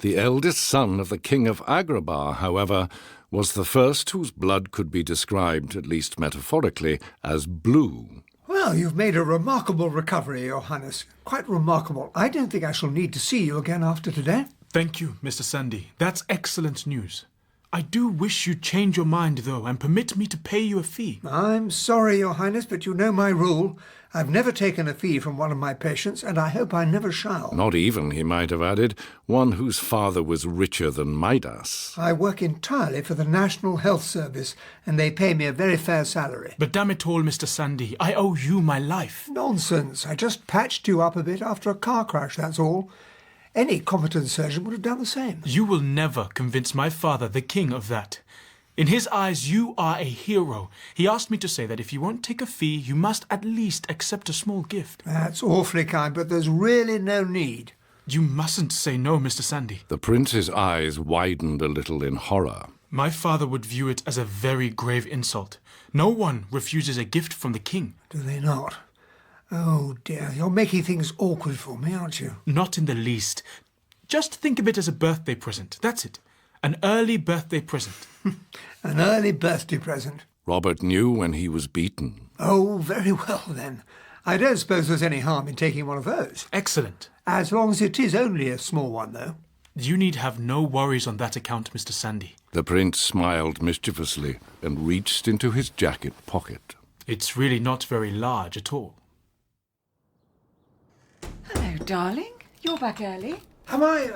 The eldest son of the King of Agrabah, however, was the first whose blood could be described, at least metaphorically, as blue. Well, you've made a remarkable recovery, Your Highness. Quite remarkable. I don't think I shall need to see you again after today. Thank you, Mr. Sandy. That's excellent news. I do wish you'd change your mind, though, and permit me to pay you a fee. I'm sorry, Your Highness, but you know my rule. I've never taken a fee from one of my patients, and I hope I never shall. Not even, he might have added, one whose father was richer than Midas. I work entirely for the National Health Service, and they pay me a very fair salary. But damn it all, Mr. Sandy, I owe you my life. Nonsense. I just patched you up a bit after a car crash, that's all. Any competent surgeon would have done the same. You will never convince my father, the king, of that. In his eyes, you are a hero. He asked me to say that if you won't take a fee, you must at least accept a small gift. That's awfully kind, but there's really no need. You mustn't say no, Mr. Sandy. The prince's eyes widened a little in horror. My father would view it as a very grave insult. No one refuses a gift from the king. Do they not? Oh dear, you're making things awkward for me, aren't you? Not in the least. Just think of it as a birthday present. That's it. An early birthday present. An early birthday present. Robert knew when he was beaten. Oh, very well then. I don't suppose there's any harm in taking one of those. Excellent. As long as it is only a small one, though. You need have no worries on that account, Mr. Sandy. The prince smiled mischievously and reached into his jacket pocket. It's really not very large at all. Hello, darling. You're back early. Am I?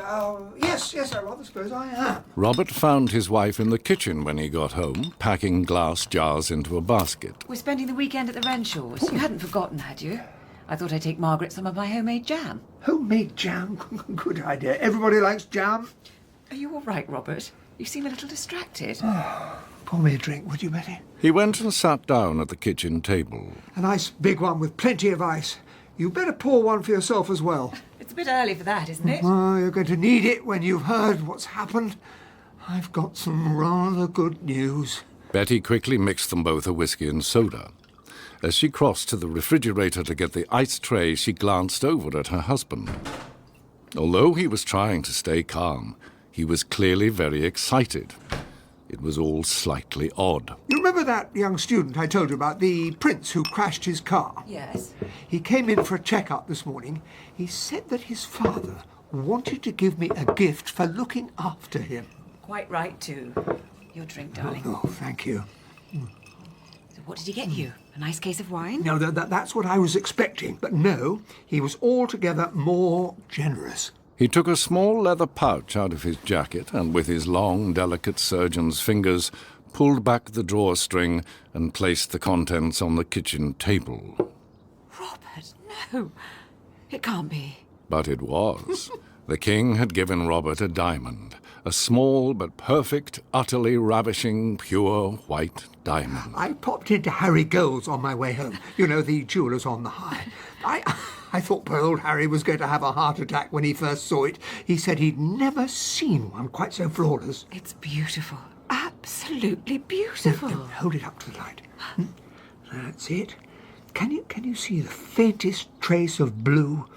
Yes, I rather suppose I am. Robert found his wife in the kitchen when he got home, packing glass jars into a basket. We're spending the weekend at the Renshaws. You hadn't forgotten, had you? I thought I'd take Margaret some of my homemade jam. Homemade jam? Good idea. Everybody likes jam. Are you all right, Robert? You seem a little distracted. Pour me a drink, would you, Betty? He went and sat down at the kitchen table. A nice big one with plenty of ice. You better pour one for yourself as well. It's a bit early for that, isn't it? Oh, you're going to need it when you've heard what's happened. I've got some rather good news. Betty quickly mixed them both a whiskey and soda. As she crossed to the refrigerator to get the ice tray, she glanced over at her husband. Although he was trying to stay calm, he was clearly very excited. It was all slightly odd. You remember that young student I told you about, the prince who crashed his car? Yes. He came in for a check-up this morning. He said that his father wanted to give me a gift for looking after him. Quite right, too. Your drink, darling. Oh, thank you. So what did he get you? A nice case of wine? No, that's what I was expecting. But no, he was altogether more generous. He took a small leather pouch out of his jacket and, with his long, delicate surgeon's fingers, pulled back the drawstring and placed the contents on the kitchen table. Robert, no. It can't be. But it was. The king had given Robert a diamond, a small but perfect, utterly ravishing, pure white diamond. I popped into Harry Gold's on my way home. You know, the jewellers on the high. I thought poor old Harry was going to have a heart attack when he first saw it. He said he'd never seen one quite so flawless. It's beautiful. Absolutely beautiful. No, hold it up to the light. That's it. Can you see the faintest trace of blue?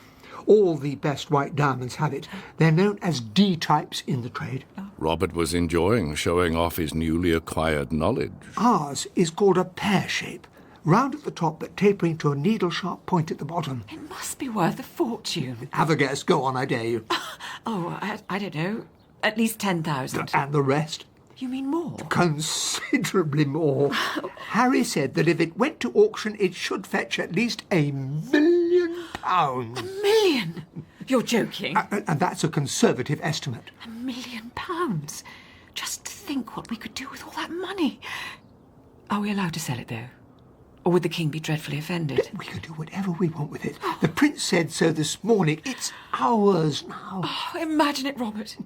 All the best white diamonds have it. They're known as D-types in the trade. Robert was enjoying showing off his newly acquired knowledge. Ours is called a pear shape. Round at the top but tapering to a needle-sharp point at the bottom. It must be worth a fortune. Have a guess. Go on, I dare you. I don't know. At least 10,000. And the rest? You mean more? Considerably more. Harry said that if it went to auction, it should fetch at least £1 million. £1 million? You're joking. And that's a conservative estimate. £1 million? Just think what we could do with all that money. Are we allowed to sell it, though? Or would the king be dreadfully offended? We can do whatever we want with it. The prince said so this morning. It's ours now. Oh, imagine it, Robert.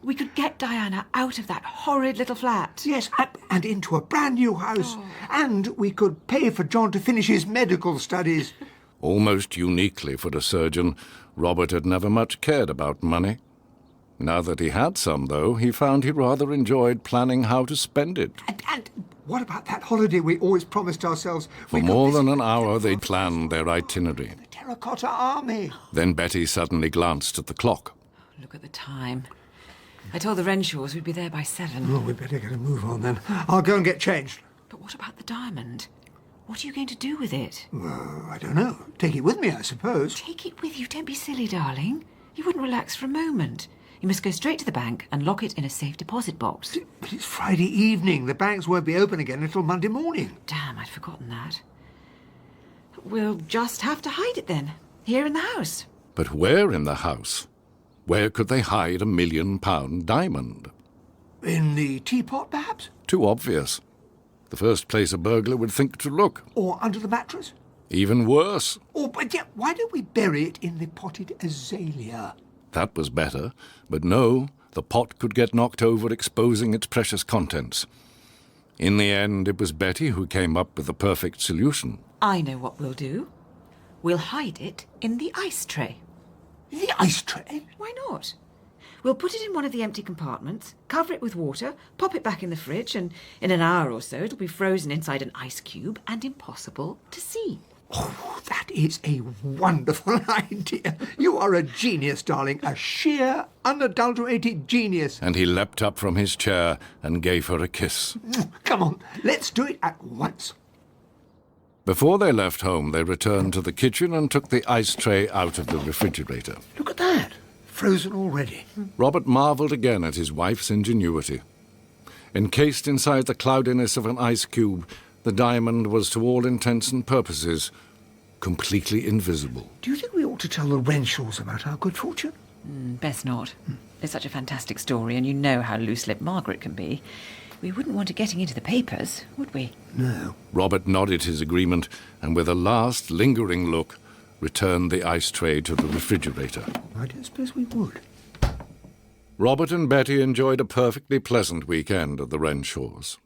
We could get Diana out of that horrid little flat. Yes, and into a brand new house. Oh. And we could pay for John to finish his medical studies. Almost uniquely for a surgeon, Robert had never much cared about money. Now that he had some, though, he found he rather enjoyed planning how to spend it. And what about that holiday we always promised ourselves? For more than an hour, they planned their itinerary. Terracotta Army. Then Betty suddenly glanced at the clock. Look at the time. I told the Renshaws we'd be there by 7. Oh, we better get a move on then. I'll go and get changed. But what about the diamond? What are you going to do with it? Well, I don't know. Take it with me, I suppose. Take it with you. Don't be silly, darling. You wouldn't relax for a moment. You must go straight to the bank and lock it in a safe deposit box. But it's Friday evening. The banks won't be open again until Monday morning. Damn, I'd forgotten that. We'll just have to hide it then, here in the house. But where in the house? Where could they hide £1 million diamond? In the teapot, perhaps? Too obvious. The first place a burglar would think to look. Or under the mattress? Even worse. Or, but yeah, why don't we bury it in the potted azalea? That was better, but no, the pot could get knocked over, exposing its precious contents. In the end, it was Betty who came up with the perfect solution. I know what we'll do. We'll hide it in the ice tray. The ice tray? Why not? We'll put it in one of the empty compartments, cover it with water, pop it back in the fridge, and in an hour or so it'll be frozen inside an ice cube and impossible to see. Oh, that is a wonderful idea. You are a genius, darling. A sheer, unadulterated genius. And he leapt up from his chair and gave her a kiss. Come on, let's do it at once. Before they left home, they returned to the kitchen and took the ice tray out of the refrigerator. Look at that. Frozen already. Robert marvelled again at his wife's ingenuity. Encased inside the cloudiness of an ice cube, the diamond was, to all intents and purposes, completely invisible. Do you think we ought to tell the Renshaws about our good fortune? Best not. It's such a fantastic story, and you know how loose-lipped Margaret can be. We wouldn't want it getting into the papers, would we? No. Robert nodded his agreement, and with a last lingering look, returned the ice tray to the refrigerator. I don't suppose we would. Robert and Betty enjoyed a perfectly pleasant weekend at the Renshaws.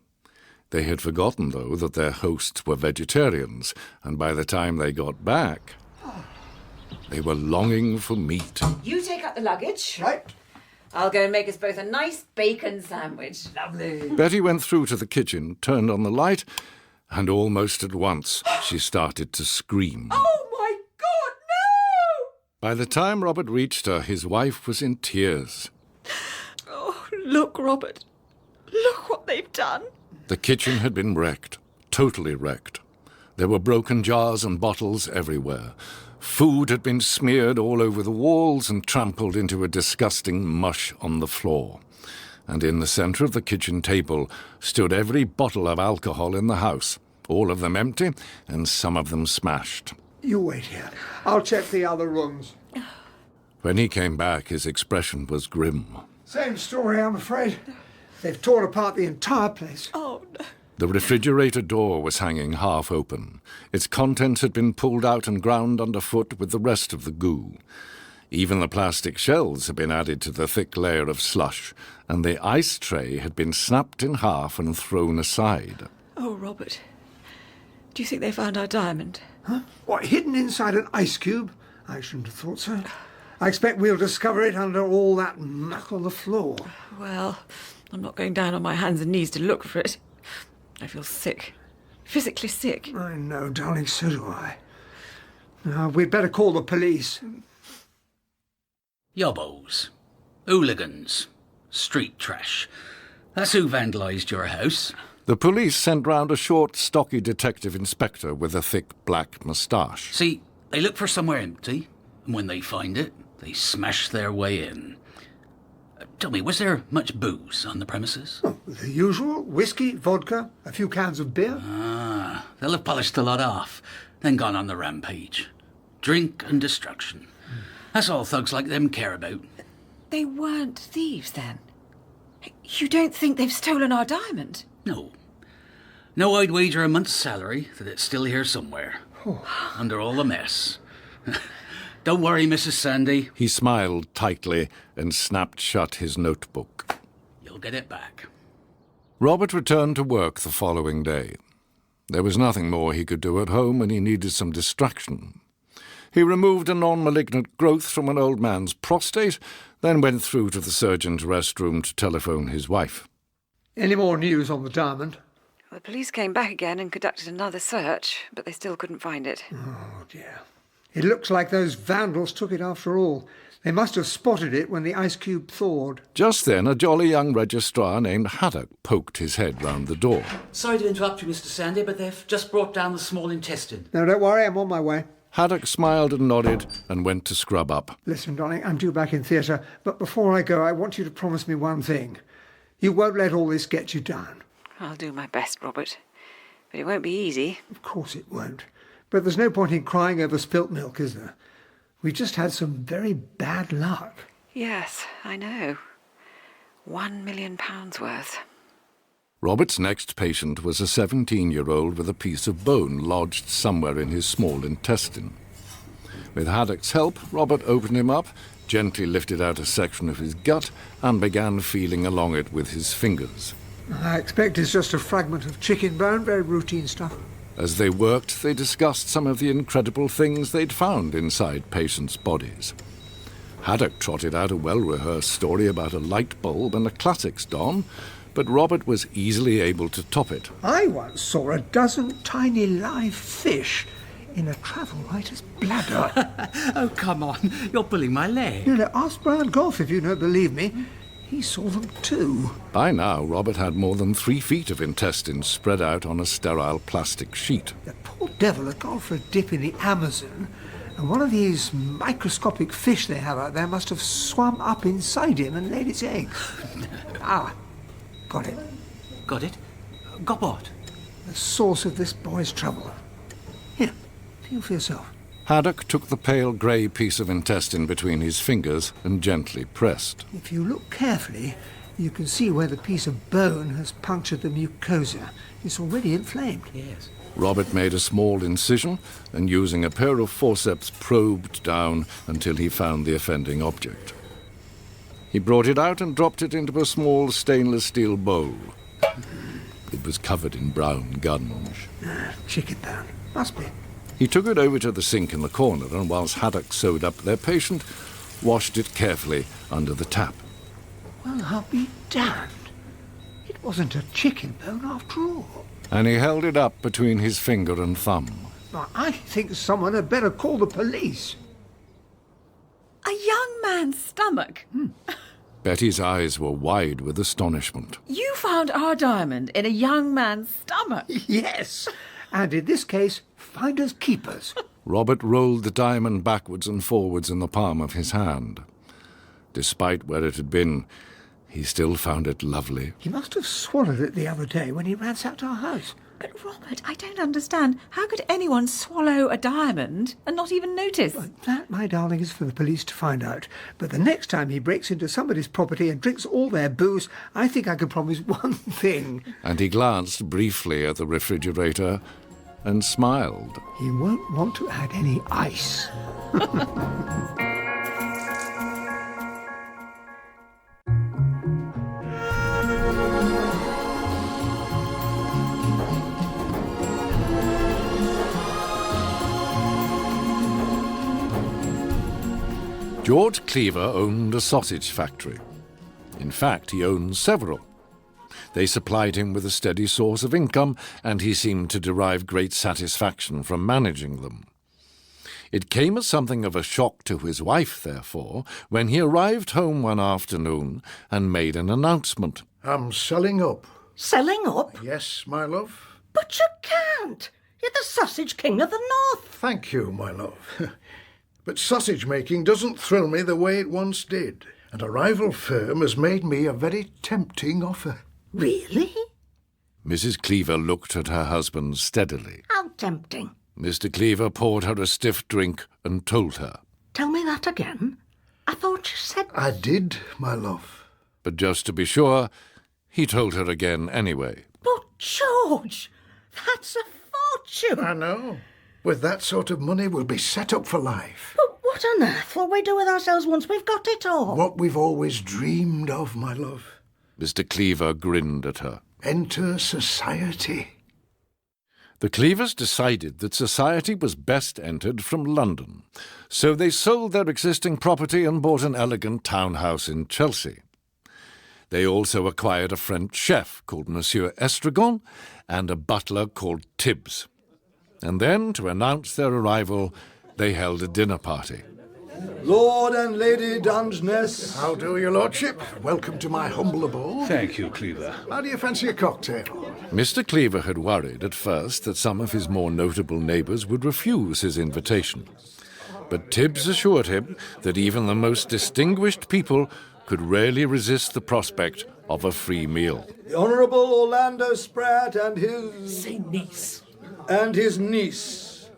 They had forgotten, though, that their hosts were vegetarians, and by the time they got back, they were longing for meat. You take up the luggage. Right. I'll go and make us both a nice bacon sandwich. Lovely. Betty went through to the kitchen, turned on the light, and almost at once she started to scream. Oh, my God, no! By the time Robert reached her, his wife was in tears. Oh, look, Robert. Look what they've done. The kitchen had been wrecked, totally wrecked. There were broken jars and bottles everywhere. Food had been smeared all over the walls and trampled into a disgusting mush on the floor. And in the centre of the kitchen table stood every bottle of alcohol in the house, all of them empty and some of them smashed. You wait here. I'll check the other rooms. When he came back, his expression was grim. Same story, I'm afraid. They've torn apart the entire place. Oh, no. The refrigerator door was hanging half open. Its contents had been pulled out and ground underfoot with the rest of the goo. Even the plastic shells had been added to the thick layer of slush, and the ice tray had been snapped in half and thrown aside. Oh, Robert. Do you think they found our diamond? Huh? What, hidden inside an ice cube? I shouldn't have thought so. I expect we'll discover it under all that muck on the floor. Well, I'm not going down on my hands and knees to look for it. I feel sick. Physically sick. I know, darling, so do I. Now, we'd better call the police. Yobbos, hooligans, street trash. That's who vandalised your house. The police sent round a short, stocky detective inspector with a thick black moustache. See, they look for somewhere empty, and when they find it, they smash their way in. Tell me, was there much booze on the premises? Oh, the usual. Whiskey, vodka, a few cans of beer. Ah, they'll have polished a lot off, then gone on the rampage. Drink and destruction. That's all thugs like them care about. They weren't thieves, then? You don't think they've stolen our diamond? No. No, I'd wager a month's salary that it's still here somewhere. Under all the mess. Don't worry, Mrs. Sandy. He smiled tightly and snapped shut his notebook. You'll get it back. Robert returned to work the following day. There was nothing more he could do at home, and he needed some distraction. He removed a non-malignant growth from an old man's prostate, then went through to the surgeon's restroom to telephone his wife. Any more news on the diamond? The police came back again and conducted another search, but they still couldn't find it. Oh, dear. It looks like those vandals took it after all. They must have spotted it when the ice cube thawed. Just then a jolly young registrar named Haddock poked his head round the door. Sorry to interrupt you, Mr. Sandy, but they've just brought down the small intestine. No, don't worry, I'm on my way. Haddock smiled and nodded and went to scrub up. Listen, darling, I'm due back in theatre, but before I go, I want you to promise me one thing. You won't let all this get you down. I'll do my best, Robert. But it won't be easy. Of course it won't. But there's no point in crying over spilt milk, is there? We just had some very bad luck. Yes, I know. £1 million worth. Robert's next patient was a 17-year-old with a piece of bone lodged somewhere in his small intestine. With Haddock's help, Robert opened him up, gently lifted out a section of his gut, and began feeling along it with his fingers. I expect it's just a fragment of chicken bone, very routine stuff. As they worked, they discussed some of the incredible things they'd found inside patients' bodies. Haddock trotted out a well-rehearsed story about a light bulb and a classics don, but Robert was easily able to top it. I once saw a dozen tiny live fish in a travel writer's bladder. Oh, come on. You're pulling my leg. No, ask Brian Goff if you don't believe me. He saw them too. By now, Robert had more than 3 feet of intestines spread out on a sterile plastic sheet. The poor devil had gone for a dip in the Amazon, and one of these microscopic fish they have out there must have swum up inside him and laid its egg. Got it. Got it? Got what? The source of this boy's trouble. Here, feel for yourself. Haddock took the pale grey piece of intestine between his fingers and gently pressed. If you look carefully, you can see where the piece of bone has punctured the mucosa. It's already inflamed. Yes. Robert made a small incision and, using a pair of forceps, probed down until he found the offending object. He brought it out and dropped it into a small stainless steel bowl. It was covered in brown gunge. Chicken bone. Must be. He took it over to the sink in the corner and, whilst Haddock sewed up their patient, washed it carefully under the tap. Well, I'll be damned. It wasn't a chicken bone after all. And he held it up between his finger and thumb. Now, I think someone had better call the police. A young man's stomach? Betty's eyes were wide with astonishment. You found our diamond in a young man's stomach? Yes. And in this case, finders keepers. Robert rolled the diamond backwards and forwards in the palm of his hand. Despite where it had been, he still found it lovely. He must have swallowed it the other day when he ransacked our house. But, Robert, I don't understand. How could anyone swallow a diamond and not even notice? Well, that, my darling, is for the police to find out. But the next time he breaks into somebody's property and drinks all their booze, I think I can promise one thing. And he glanced briefly at the refrigerator and smiled. He won't want to add any ice. George Cleaver owned a sausage factory. In fact, he owned several. They supplied him with a steady source of income, and he seemed to derive great satisfaction from managing them. It came as something of a shock to his wife, therefore, when he arrived home one afternoon and made an announcement. I'm selling up. Selling up? Yes, my love. But you can't. You're the sausage king of the north. Thank you, my love. But sausage making doesn't thrill me the way it once did, and a rival firm has made me a very tempting offer. Really? Mrs. Cleaver looked at her husband steadily. How tempting. Mr. Cleaver poured her a stiff drink and told her. Tell me that again. I thought you said... I did, my love. But just to be sure, he told her again anyway. But, George, that's a fortune. I know. With that sort of money, we'll be set up for life. But what on earth will we do with ourselves once we've got it all? What we've always dreamed of, my love. Mr. Cleaver grinned at her. Enter society. The Cleavers decided that society was best entered from London, so they sold their existing property and bought an elegant townhouse in Chelsea. They also acquired a French chef called Monsieur Estragon and a butler called Tibbs. And then, to announce their arrival, they held a dinner party. Lord and Lady Dungeness. How do, your lordship? Welcome to my humble abode. Thank you, Cleaver. How do you fancy a cocktail? Mr. Cleaver had worried at first that some of his more notable neighbours would refuse his invitation. But Tibbs assured him that even the most distinguished people could rarely resist the prospect of a free meal. The Honourable Orlando Spratt and his... Say niece. And his niece.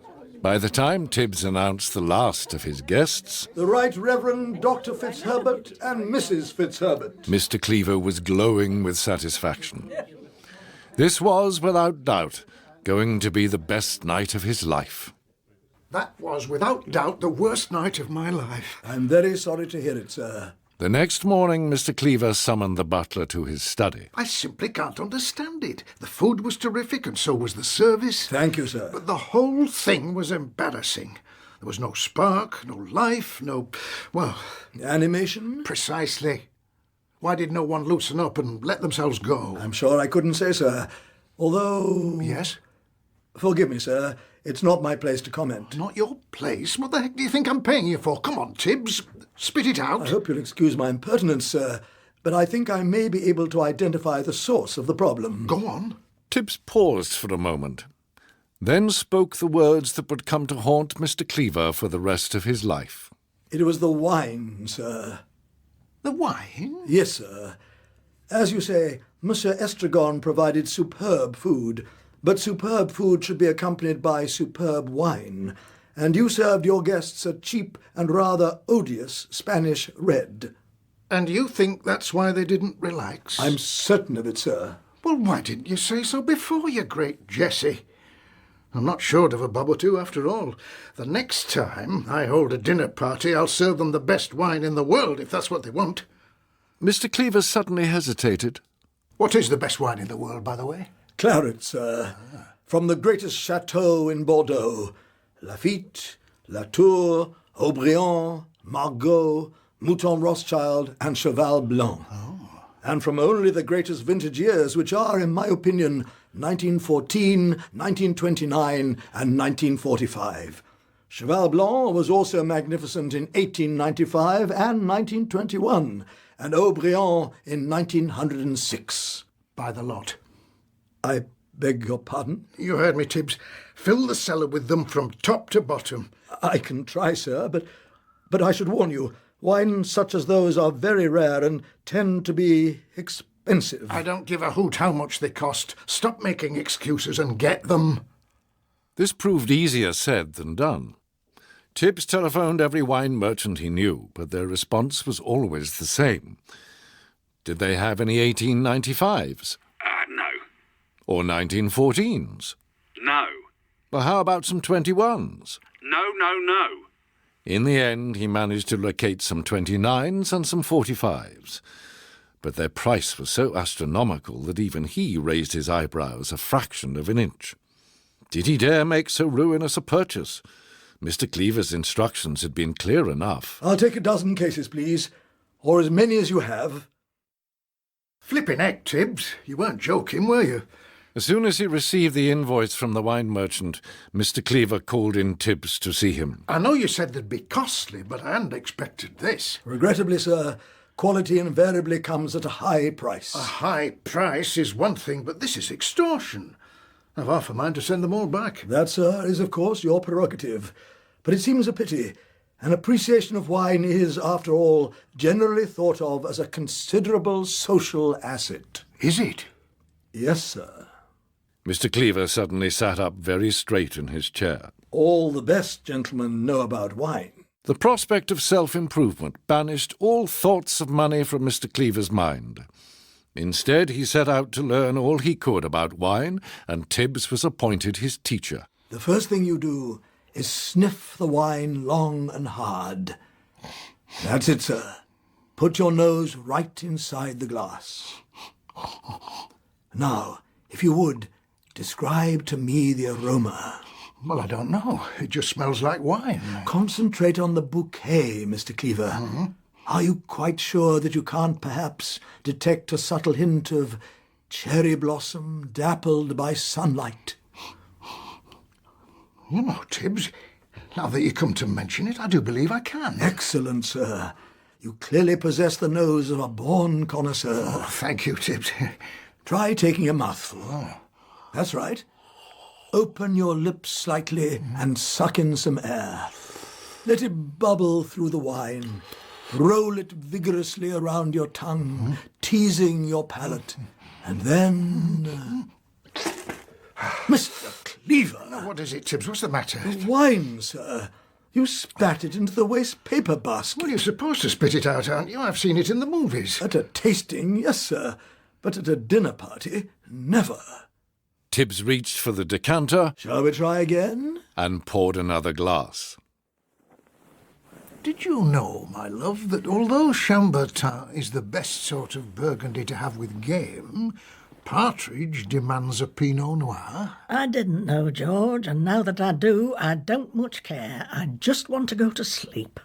By the time Tibbs announced the last of his guests, The Right Reverend Dr. Fitzherbert and Mrs. Fitzherbert. Mr. Cleaver was glowing with satisfaction. This was, without doubt, going to be the best night of his life. That was, without doubt, the worst night of my life. I'm very sorry to hear it, sir. The next morning, Mr. Cleaver summoned the butler to his study. I simply can't understand it. The food was terrific, and so was the service. Thank you, sir. But the whole thing was embarrassing. There was no spark, no life, no... well... Animation? Precisely. Why did no one loosen up and let themselves go? I'm sure I couldn't say, sir. Although... Yes? Forgive me, sir. It's not my place to comment. Not your place? What the heck do you think I'm paying you for? Come on, Tibbs. Spit it out. I hope you'll excuse my impertinence, sir, but I think I may be able to identify the source of the problem. Go on. Tibbs paused for a moment, then spoke the words that would come to haunt Mr. Cleaver for the rest of his life. It was the wine, sir. The wine? Yes, sir. As you say, Monsieur Estragon provided superb food, but superb food should be accompanied by superb wine, and you served your guests a cheap and rather odious Spanish red. And you think that's why they didn't relax? I'm certain of it, sir. Well, why didn't you say so before, you great Jessie? I'm not short of a bob or two, after all. The next time I hold a dinner party, I'll serve them the best wine in the world, if that's what they want. Mr. Cleaver suddenly hesitated. What is the best wine in the world, by the way? Claret, sir. From the greatest chateau in Bordeaux. Lafite, Latour, Haut-Briand, Margaux, Mouton Rothschild, and Cheval Blanc. Oh. And from only the greatest vintage years, which are, in my opinion, 1914, 1929, and 1945. Cheval Blanc was also magnificent in 1895 and 1921, and Haut-Briand in 1906. By the lot. I beg your pardon? You heard me, Tibbs. Fill the cellar with them from top to bottom. I can try, sir, but I should warn you, wines such as those are very rare and tend to be expensive. I don't give a hoot how much they cost. Stop making excuses and get them. This proved easier said than done. Tibbs telephoned every wine merchant he knew, but their response was always the same. Did they have any 1895s? No. Or 1914s? No. Well, how about some 21s? No. In the end, he managed to locate some 29s and some 45s. But their price was so astronomical that even he raised his eyebrows a fraction of an inch. Did he dare make so ruinous a purchase? Mr. Cleaver's instructions had been clear enough. I'll take a dozen cases, please, or as many as you have. Flippin' heck, Tibbs. You weren't joking, were you? As soon as he received the invoice from the wine merchant, Mr. Cleaver called in Tibbs to see him. I know you said they'd be costly, but I hadn't expected this. Regrettably, sir, quality invariably comes at a high price. A high price is one thing, but this is extortion. I've half a mind to send them all back. That, sir, is of course your prerogative. But it seems a pity. An appreciation of wine is, after all, generally thought of as a considerable social asset. Is it? Yes, sir. Mr. Cleaver suddenly sat up very straight in his chair. All the best gentlemen know about wine. The prospect of self-improvement banished all thoughts of money from Mr. Cleaver's mind. Instead, he set out to learn all he could about wine, and Tibbs was appointed his teacher. The first thing you do is sniff the wine long and hard. That's it, sir. Put your nose right inside the glass. Now, if you would, describe to me the aroma. Well, I don't know. It just smells like wine. Concentrate on the bouquet, Mr. Cleaver. Mm-hmm. Are you quite sure that you can't perhaps detect a subtle hint of cherry blossom dappled by sunlight? You know, Tibbs, now that you come to mention it, I do believe I can. Excellent, sir. You clearly possess the nose of a born connoisseur. Oh, thank you, Tibbs. Try taking a mouthful. Oh. That's right. Open your lips slightly and suck in some air. Let it bubble through the wine. Roll it vigorously around your tongue, teasing your palate. And then... Mr. Cleaver! What is it, Tibbs? What's the matter? Wine, sir. You spat it into the waste paper basket. Well, you're supposed to spit it out, aren't you? I've seen it in the movies. At a tasting, yes, sir. But at a dinner party, never. Tibbs reached for the decanter. Shall we try again? And poured another glass. Did you know, my love, that although Chambertin is the best sort of Burgundy to have with game, Partridge demands a Pinot Noir? I didn't know, George, and now that I do, I don't much care. I just want to go to sleep.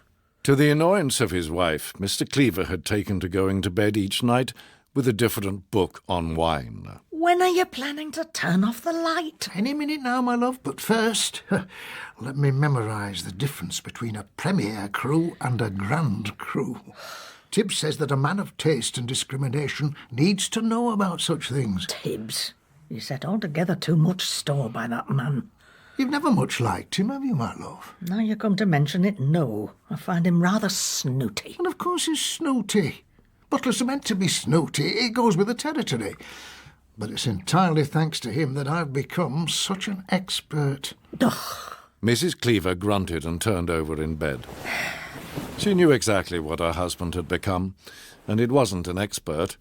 To the annoyance of his wife, Mr. Cleaver had taken to going to bed each night with a different book on wine. When are you planning to turn off the light? Any minute now, my love, but first, let me memorise the difference between a Premier Cru and a Grand Cru. Tibbs says that a man of taste and discrimination needs to know about such things. Tibbs, you set altogether too much store by that man. You've never much liked him, have you, my love? Now you come to mention it, no. I find him rather snooty. Well, of course he's snooty. Butlers are meant to be snooty. It goes with the territory. But it's entirely thanks to him that I've become such an expert. Ugh. Mrs. Cleaver grunted and turned over in bed. She knew exactly what her husband had become, and it wasn't an expert.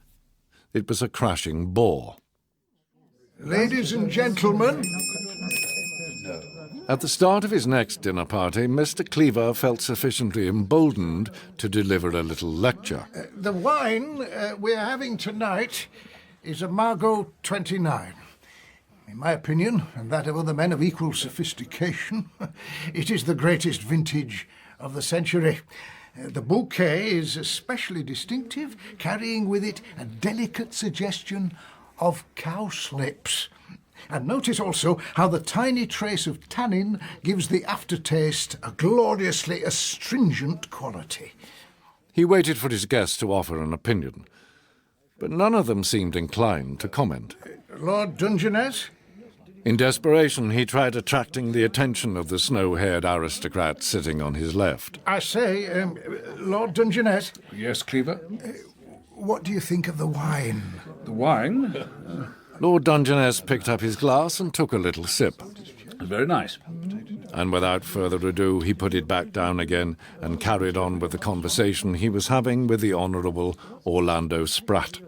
It was a crashing bore. Ladies and gentlemen... At the start of his next dinner party, Mr. Cleaver felt sufficiently emboldened to deliver a little lecture. The wine we're having tonight is a Margaux 29. In my opinion, and that of other men of equal sophistication, it is the greatest vintage of the century. The bouquet is especially distinctive, carrying with it a delicate suggestion of cowslips. And notice also how the tiny trace of tannin gives the aftertaste a gloriously astringent quality. He waited for his guests to offer an opinion, but none of them seemed inclined to comment. Lord Dungeness? In desperation, he tried attracting the attention of the snow-haired aristocrat sitting on his left. I say, Lord Dungeness? Yes, Cleaver? What do you think of the wine? The wine? Lord Dungeness picked up his glass and took a little sip. Very nice. And without further ado, he put it back down again and carried on with the conversation he was having with the Honourable Orlando Spratt.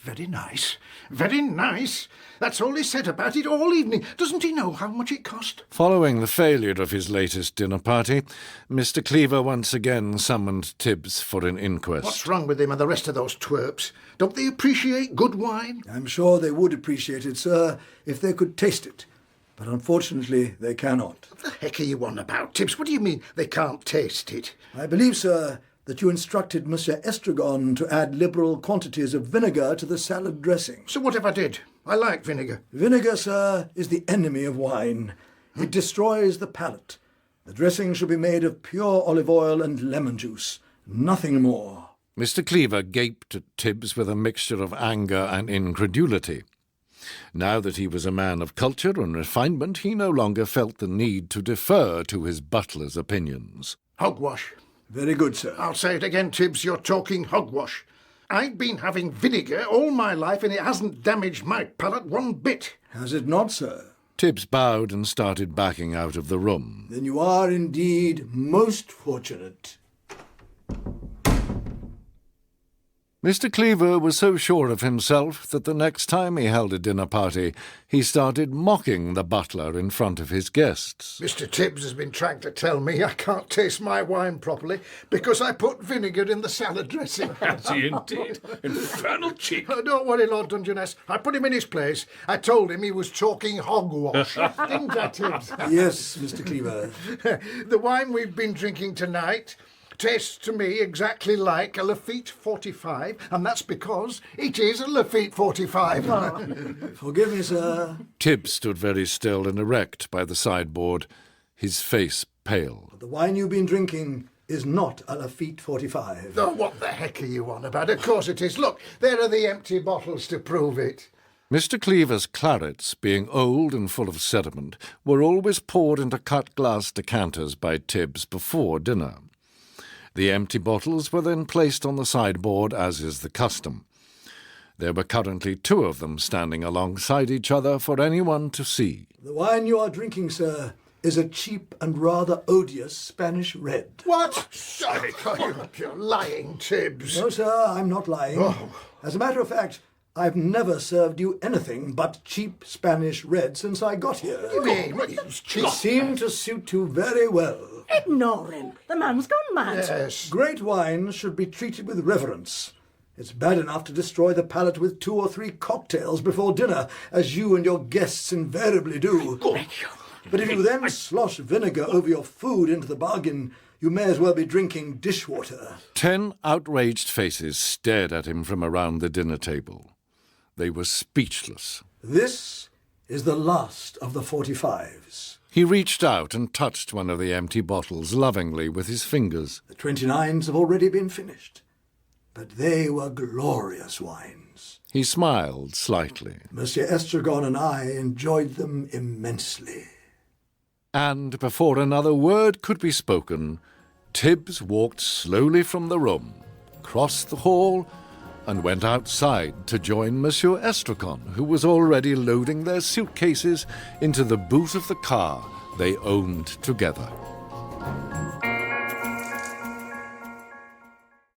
Very nice. Very nice. That's all he said about it all evening. Doesn't he know how much it cost? Following the failure of his latest dinner party, Mr. Cleaver once again summoned Tibbs for an inquest. What's wrong with him and the rest of those twerps? Don't they appreciate good wine? I'm sure they would appreciate it, sir, if they could taste it. But unfortunately, they cannot. What the heck are you on about, Tibbs? What do you mean they can't taste it? I believe, sir, that you instructed Monsieur Estragon to add liberal quantities of vinegar to the salad dressing. So what if I did? I like vinegar. Vinegar, sir, is the enemy of wine. It destroys the palate. The dressing should be made of pure olive oil and lemon juice. Nothing more. Mr. Cleaver gaped at Tibbs with a mixture of anger and incredulity. Now that he was a man of culture and refinement, he no longer felt the need to defer to his butler's opinions. Hogwash. Very good, sir. I'll say it again, Tibbs, you're talking hogwash. I've been having vinegar all my life and it hasn't damaged my palate one bit. Has it not, sir? Tibbs bowed and started backing out of the room. Then you are indeed most fortunate. Mr. Cleaver was so sure of himself that the next time he held a dinner party, he started mocking the butler in front of his guests. Mr. Tibbs has been trying to tell me I can't taste my wine properly because I put vinegar in the salad dressing. Has he indeed? Infernal cheek. Oh, don't worry, Lord Dungeness. I put him in his place. I told him he was talking hogwash. Didn't I, Tibbs? Yes, Mr. Cleaver. The wine we've been drinking tonight tastes to me exactly like a Lafitte 45, and that's because it is a Lafitte 45. Forgive me, sir. Tibbs stood very still and erect by the sideboard, his face pale. The wine you've been drinking is not a Lafitte 45. Oh, what the heck are you on about? Of course it is. Look, there are the empty bottles to prove it. Mr. Cleaver's clarets, being old and full of sediment, were always poured into cut-glass decanters by Tibbs before dinner. The empty bottles were then placed on the sideboard, as is the custom. There were currently 2 of them standing alongside each other for anyone to see. The wine you are drinking, sir, is a cheap and rather odious Spanish red. What? You're lying, Tibbs. No, sir, I'm not lying. Oh. As a matter of fact, I've never served you anything but cheap Spanish red since I got here. You mean? It was cheap. It seemed to suit you very well. Ignore him. The man's gone mad. Yes. Great wines should be treated with reverence. It's bad enough to destroy the palate with 2 or 3 cocktails before dinner, as you and your guests invariably do. But if you then slosh vinegar over your food into the bargain, you may as well be drinking dishwater. 10 outraged faces stared at him from around the dinner table. They were speechless. This is the last of the 45s. He reached out and touched one of the empty bottles lovingly with his fingers. The 29s have already been finished, but they were glorious wines. He smiled slightly. Monsieur Estragon and I enjoyed them immensely. And before another word could be spoken, Tibbs walked slowly from the room, crossed the hall, and went outside to join Monsieur Estragon, who was already loading their suitcases into the boot of the car they owned together.